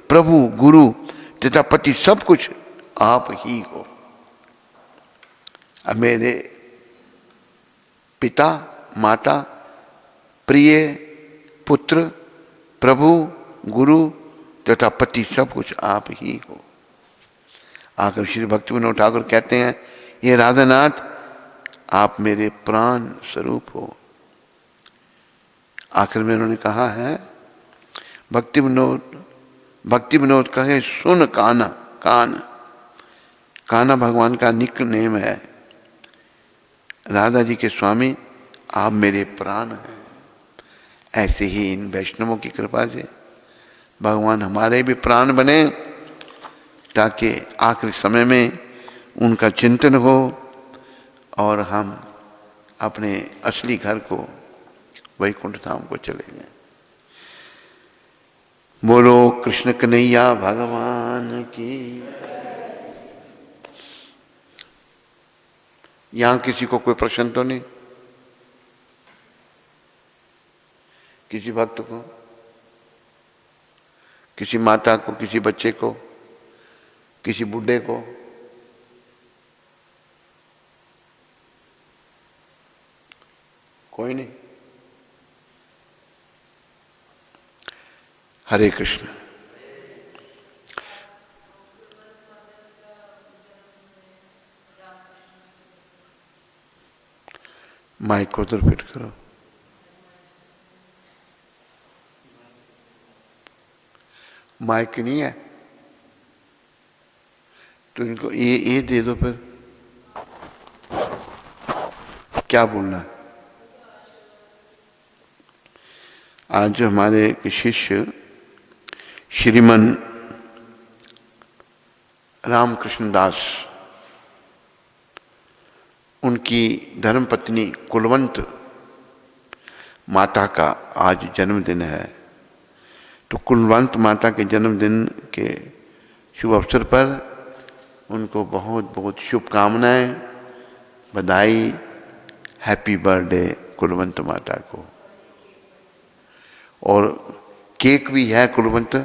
प्रभु गुरु तथा पति सब कुछ आप ही हो। अब मेरे पिता माता प्रिय पुत्र प्रभु गुरु तथा पति सब कुछ आप ही हो। आकर श्री भक्ति विनोद ठाकुर कहते हैं, ये राधानाथ आप मेरे प्राण स्वरूप हो। आखिर में उन्होंने कहा है, भक्ति विनोद कहे सुन काना, काना भगवान का निक नेम है। राधा जी के स्वामी आप मेरे प्राण हैं। ऐसे ही इन वैष्णवों की कृपा से भगवान हमारे भी प्राण बने, ताकि आखिरी समय में उनका चिंतन हो और हम अपने असली घर को, वैकुंठ धाम को चले जाएं। बोलो कृष्ण कन्हैया भगवान की। यहां किसी को कोई प्रश्न तो नहीं? किसी भक्त को, किसी माता को, किसी बच्चे को, किसी बूढ़े को? कोई नहीं? हरे कृष्ण। माइक को उधर फिट करो। माइक नहीं है तो इनको ये दे दो। फिर क्या बोलना है? आज जो हमारे एक शिष्य श्रीमन रामकृष्ण दास, उनकी धर्मपत्नी कुलवंत माता का आज जन्मदिन है। तो कुलवंत माता के जन्मदिन के शुभ अवसर पर उनको बहुत बहुत शुभकामनाएं, बधाई, हैप्पी बर्थडे कुलवंत माता को। और केक भी है कुलवंत,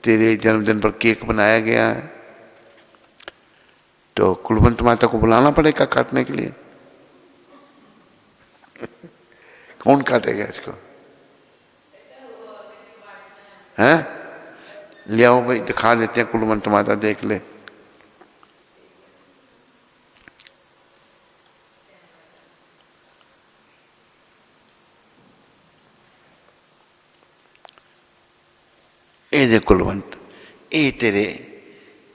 तेरे जन्मदिन पर केक बनाया गया है। तो कुलवंत माता को बुलाना पड़ेगा काटने के लिए। कौन काटेगा इसको? हैं? ले आओ भाई, दिखा देते हैं, कुलवंत माता देख ले। ए दे कुलवंत, ए तेरे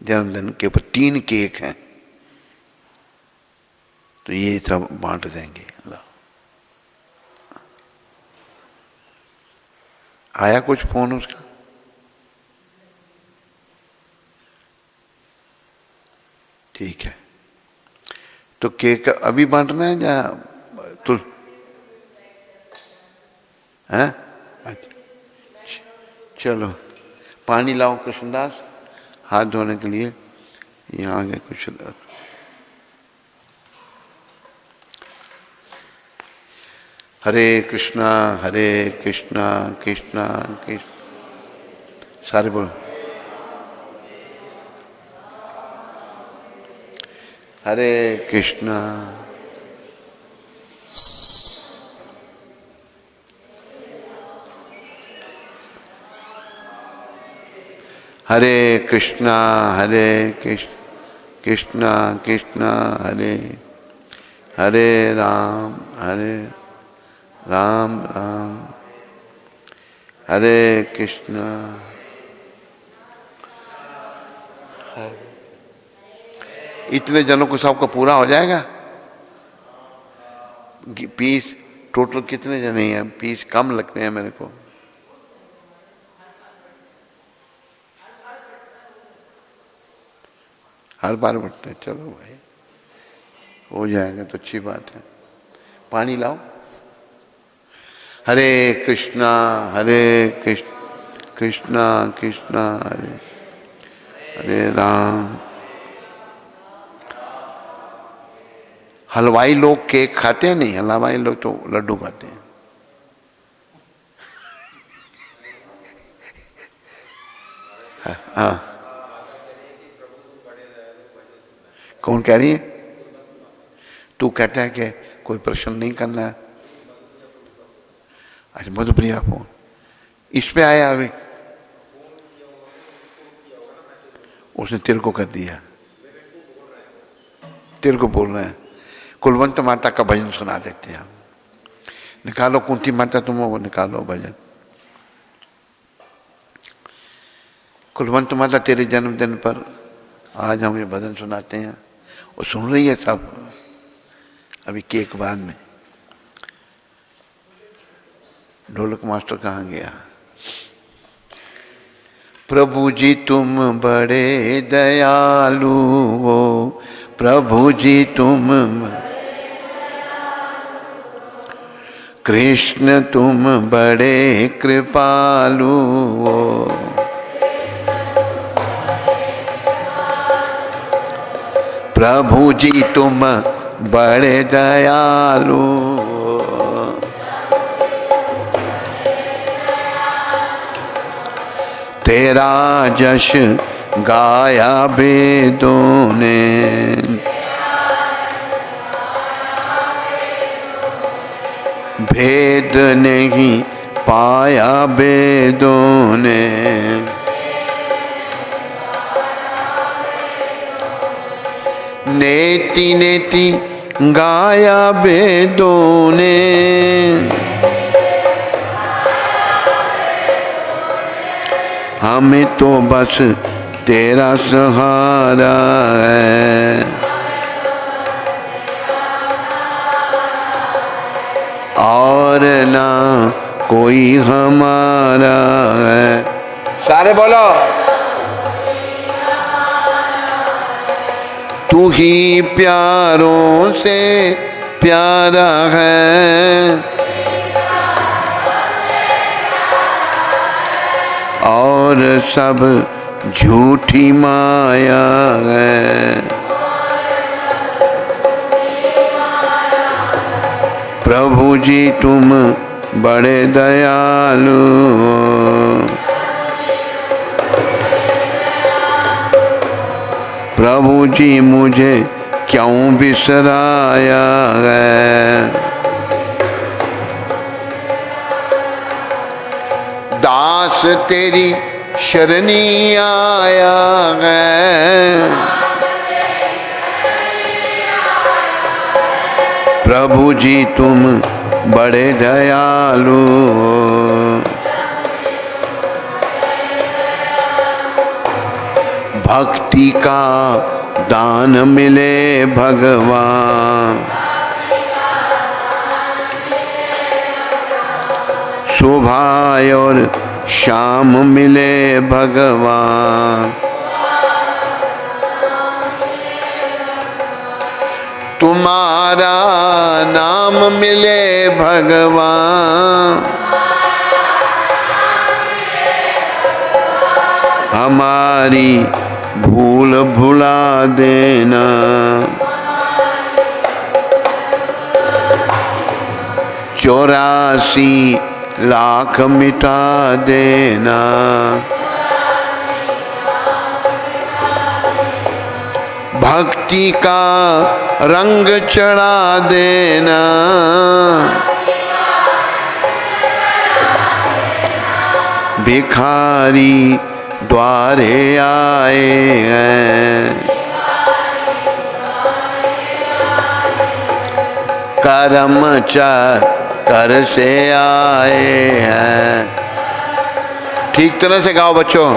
जन्मदिन के ऊपर 3 केक हैं, तो ये सब बांट देंगे। आया कुछ फोन उसका? ठीक है, तो केक अभी बांटना है या तो है? चलो पानी लाओ कृष्णदास, हाथ धोने के लिए। यहाँ आगे कुछ हरे कृष्णा कृष्णा कृष्ण, सारे बोलो हरे कृष्णा हरे कृष्ण कृष्णा कृष्णा हरे हरे राम राम हरे कृष्णा। इतने जनों को सबका पूरा हो जाएगा? पीस टोटल कितने जने हैं? पीस कम लगते हैं मेरे को। हर बार बढ़ते हैं। चलो भाई, हो जाएगा तो अच्छी बात है। पानी लाओ। हरे कृष्णा कृष्णा कृष्णा हरे हरे राम। हलवाई लोग केक खाते हैं? नहीं, हलवाई लोग तो लड्डू खाते हैं। हाँ, कौन कह रही है? तू कहता है कि कोई प्रश्न नहीं करना है। अच्छा, मधुप्रिया फोन इस पे आया अभी? उसने तेरे को कर दिया, तेरे को बोल रहे हैं। कुलवंत माता का भजन सुना देते हैं हम। निकालो कुंती माता, तुम वो निकालो भजन। कुलवंत माता तेरे जन्मदिन पर आज हम ये भजन सुनाते हैं, वो सुन रही है सब। अभी केक बाद में ढोलक मास्टर कहाँ गया? प्रभु जी तुम बड़े दयालु हो, प्रभु जी तुम, कृष्ण तुम बड़े कृपालु हो, प्रभु जी तुम बड़े दयालु, तेरा जश गाया वेदों ने, भेद नहीं पाया वेदों ने, नेति नेति गाया वेदों ने, हमें तो बस तेरा सहारा है, और ना कोई हमारा है। सारे बोलो, तू ही प्यारों से प्यारा है, और सब झूठी माया है। प्रभु जी तुम बड़े दयालु, प्रभु जी मुझे क्यों बिसराया है। दास तेरी शरणी आया है, प्रभु जी तुम बड़े दयालु, भक्ति का दान मिले भगवान, सुबह और शाम मिले भगवान, तुम्हारा नाम मिले भगवान, हमारी भूल भुला देना, 84 लाख मिटा देना, भक्ति का रंग चढ़ा देना, भिखारी द्वारे आए हैं, कर्मचार से आए हैं। ठीक तरह से गाओ बच्चों।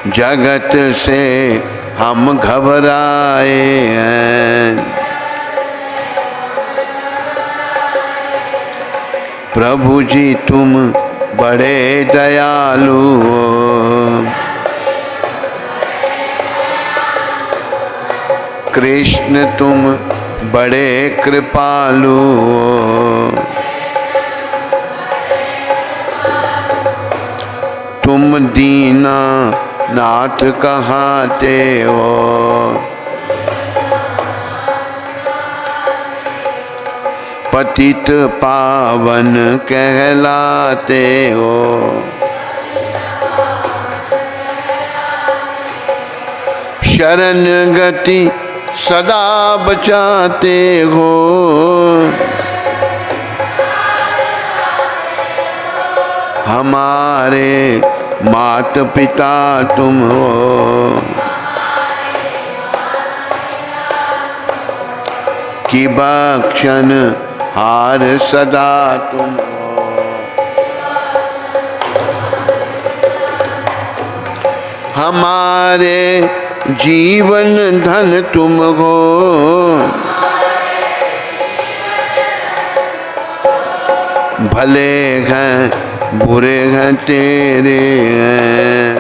जगत से हम घबराए हैं, प्रभु जी तुम बड़े दयालु हो, कृष्ण तुम बड़े कृपालु हो, तुम दीना नाथ कहाते हो, पतित पावन कहलाते हो, शरण गति सदा बचाते हो, हमारे मात पिता तुम हो, कि बख्शन हार सदा तुम हो। हमारे जीवन धन तुम हो, भले हैं बुरे हैं तेरे हैं,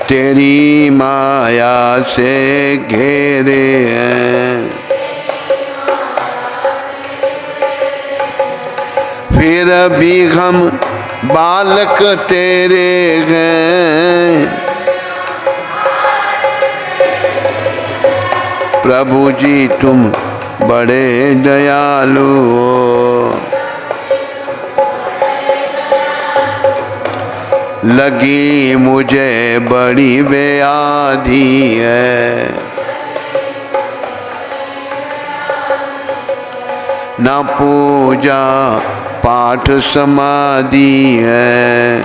तेरी माया से घेरे हैं। फिर भी हम बालक तेरे हैं, प्रभु जी तुम बड़े दयालु हो। लगी मुझे बड़ी व्याधि है, न पूजा पाठ समाधि है।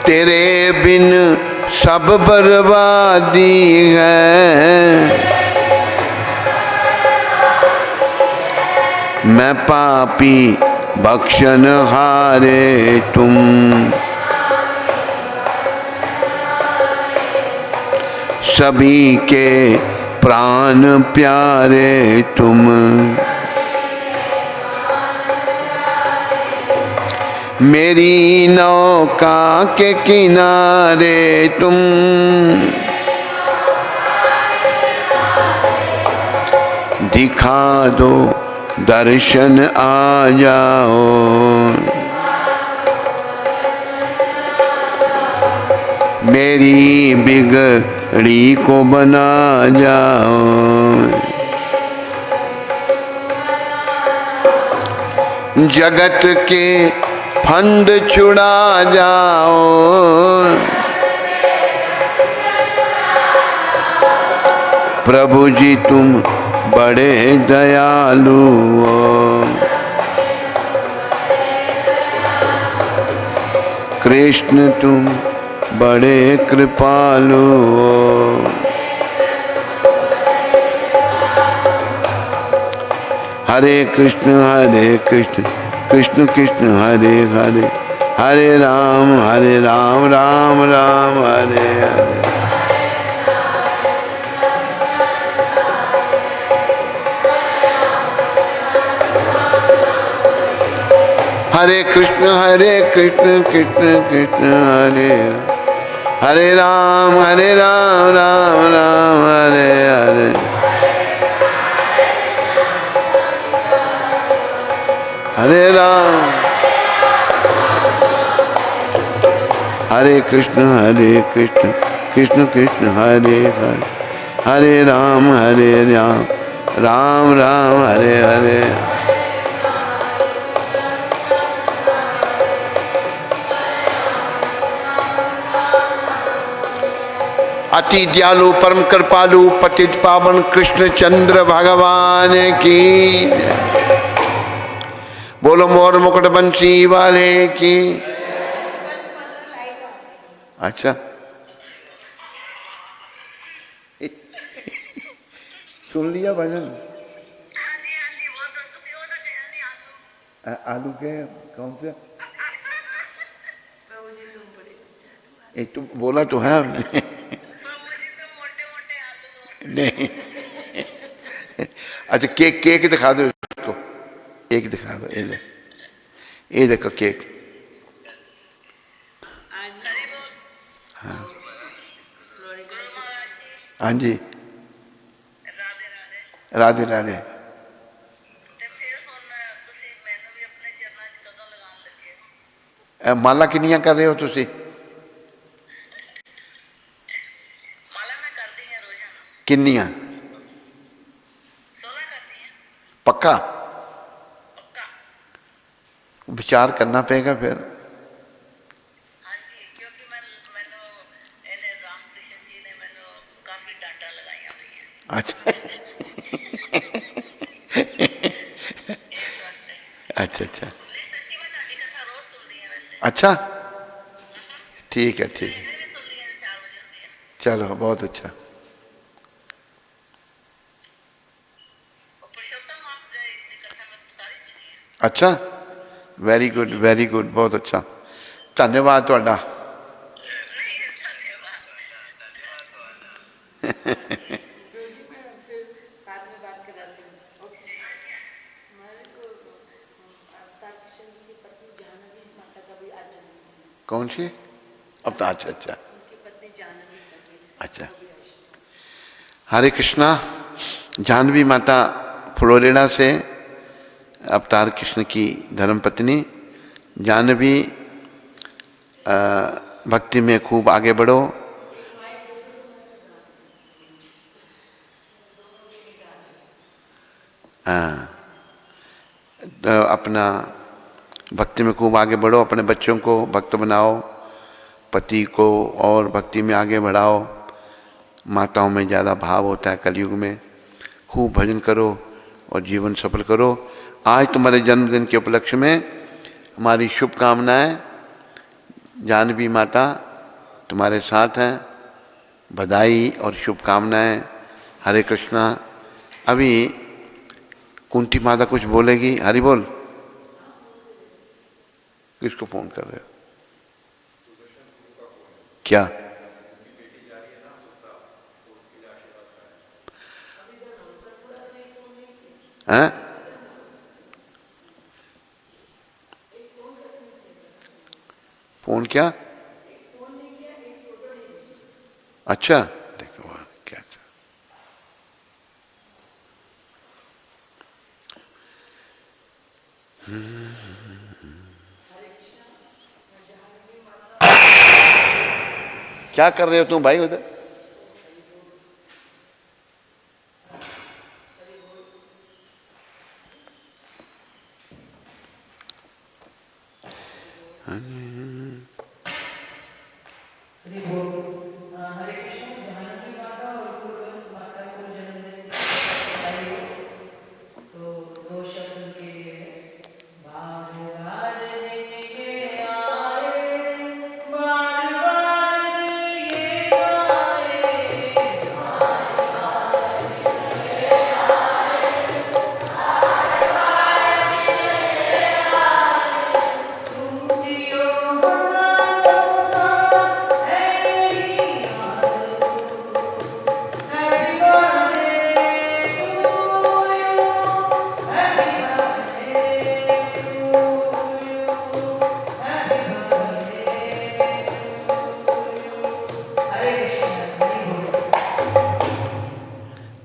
तेरे बिन सब बर्बादी है, मैं पापी बख्शन हारे तुम। सभी के प्राण प्यारे तुम, मेरी नौका के किनारे तुम। दिखा दो दर्शन आ जाओ, मेरी बिगड़ी को बना जाओ। जगत के फंद छुड़ा जाओ, प्रभु जी तुम बड़े दयालु हो। कृष्ण तुम बड़े कृपालु हो। हरे कृष्ण कृष्ण कृष्ण हरे हरे, हरे राम राम राम हरे हरे। हरे कृष्ण कृष्ण कृष्ण हरे हरे राम राम राम हरे हरे। हरे राम हरे कृष्ण कृष्ण कृष्ण हरे हरे, हरे राम राम राम हरे हरे। अति दयालु परम कृपालु पतित पावन कृष्ण चंद्र भगवान की। बोलो मोर मुकुट बंसी वाले की। अच्छा सुन लिया भजन? आलू के कौन से? एक तो बोला तो है हमने। नहीं अच्छा केक दिखा दो इसको, केक दिखा दो। ये देखो केक। हाँ हाँ जी, राधे राधे। माला किनिया कर रहे हो तुसी? किन्नियां? पक्का? विचार करना पड़ेगा फिर। हाँ जी, क्योंकि मैंने रामकृष्ण जी ने मैंने काफी डांटा लगाया हुई है। अच्छा अच्छा अच्छा नहीं सच्ची में दादी कथा रोज सुन रही है वैसे। अच्छा, ठीक है ठीक है, इधर भी सुन रही है, 4 बजे होती है। चलो बहुत अच्छा। और पुरुषोत्तम मास की कथा में सारी सुनी है। अच्छा, वेरी गुड, बहुत अच्छा, धन्यवाद ਤੁਹਾਡਾ। नहीं धन्यवाद। रोजी मैं फिर बाद में बात कराती हूँ। ओके। हमारे को अवतार कृष्ण जी की पत्नी जानवी माता का भी आज जन्मदिन है। कौन सी? अब तो अच्छा अच्छा उनकी पत्नी जानवी करके अच्छा। वो भी आज। हरे कृष्णा। जानवी माता फ्लोरिडा से, अवतार कृष्ण की धर्मपत्नी जानवी, भक्ति में खूब आगे बढ़ो। अपना भक्ति में खूब आगे बढ़ो, अपने बच्चों को भक्त बनाओ, पति को और भक्ति में आगे बढ़ाओ। माताओं में ज़्यादा भाव होता है कलयुग में। खूब भजन करो और जीवन सफल करो। आज तुम्हारे जन्मदिन के उपलक्ष्य में हमारी शुभकामनाएं। जानवी माता तुम्हारे साथ हैं, बधाई और शुभकामनाएं। हरे कृष्णा। अभी कुंती माता कुछ बोलेगी, हरि बोल। किसको फोन कर रहे हो? क्या? हैं? फोन क्या? अच्छा, देखो क्या था। क्या कर रहे हो तुम भाई उधर? हरे कृष्ण। जानवी माता और कुलवंत माता को जन्मदिन की बधाई हो। तो 2 शब्द उनके लिए है। बार बार दिन ये आए, बार बार दिन ये आए, तुम जियो हमारो साथ है यही आरज़ू। Happy birthday to you, happy birthday to you, happy birthday to you. Hare Krishna. Hari बोल।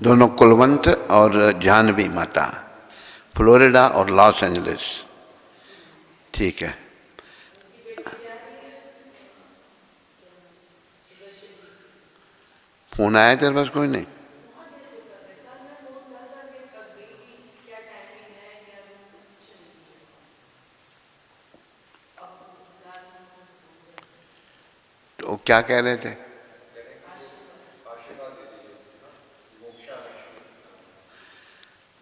दोनों कुलवंत और जानवी माता, फ्लोरिडा और लॉस एंजलिस। ठीक है। फोन आया तेरे पास? कोई नहीं? तो क्या कह रहे थे?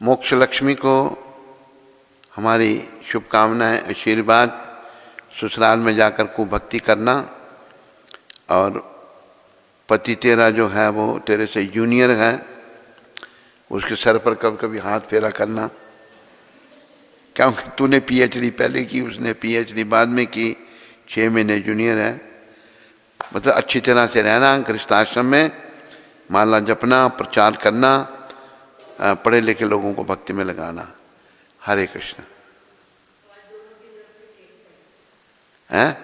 मोक्ष लक्ष्मी को हमारी शुभकामनाएं, आशीर्वाद। ससुराल में जाकर खूब भक्ति करना, और पति तेरा जो है वो तेरे से जूनियर है, उसके सर पर कभी कभी हाथ फेरा करना। क्योंकि तूने पीएचडी पहले की, उसने पीएचडी बाद में की, 6 महीने जूनियर है। मतलब अच्छी तरह से रहना गृहस्थाश्रम में, माला जपना, प्रचार करना, पढ़े लिखे लोगों को भक्ति में लगाना। हरे कृष्ण। हैं?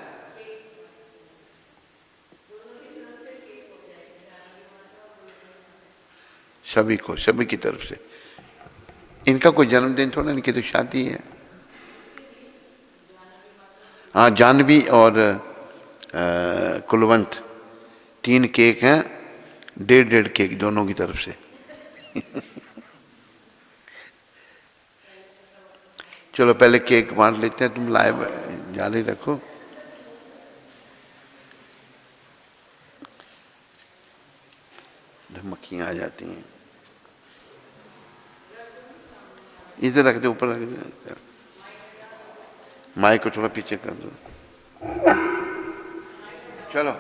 सभी को, सभी की तरफ से। इनका कोई जन्मदिन थोड़ा, इनकी तो शादी है। हाँ, जानवी और कुलवंत, 3 केक हैं, 1.5 केक दोनों की तरफ से। चलो पहले केक बांट लेते हैं, तुम लाइव जारी रखो। मक्खियाँ आ जाती हैं। इधर रख दे, ऊपर रख दे। माइक को थोड़ा पीछे कर दो। चलो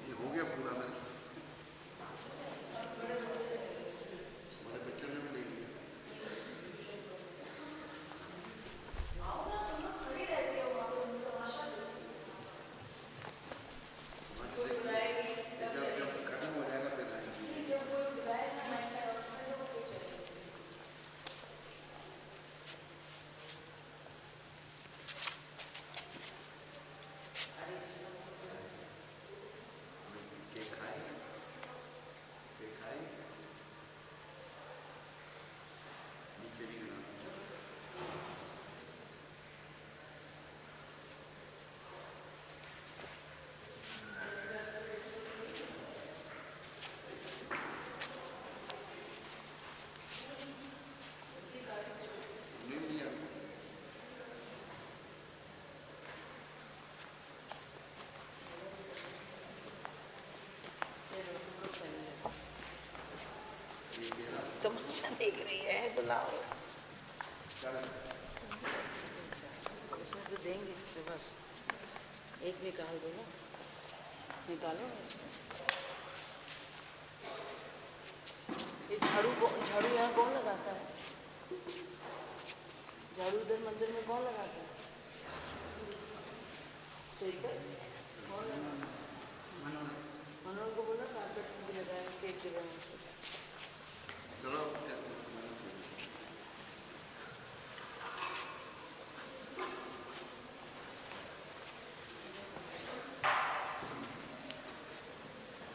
ये हो गया पूरा। मैंने हमारे बच्चों ने भी ले लिया। जब खत्म हो जाएगा फिर आएंगे। केक खाए, केक खाए, नीचे नहीं गिरा। नहीं लिया। तमाशा देख रही है तो लाओ। इसमें से देंगे तो बस एक निकाल दो ना, निकालो ना इसमें। ये झाड़ू यहाँ कौन लगाता है? झाड़ू उधर मंदिर में कौन लगाता है? ठीक है, कौन लगाता है? मनोहर को बोला कारपेट भी लगाया केक के बनाने से।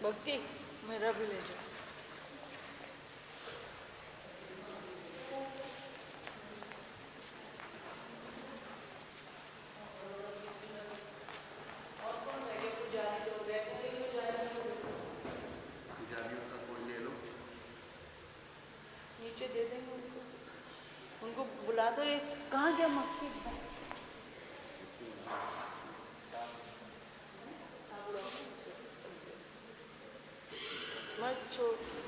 भक्ति मेरा भी ले जाओ। नीचे दे देंगे उनको बुला दो। ये कहाँ गया मक्खी? मत छोड़।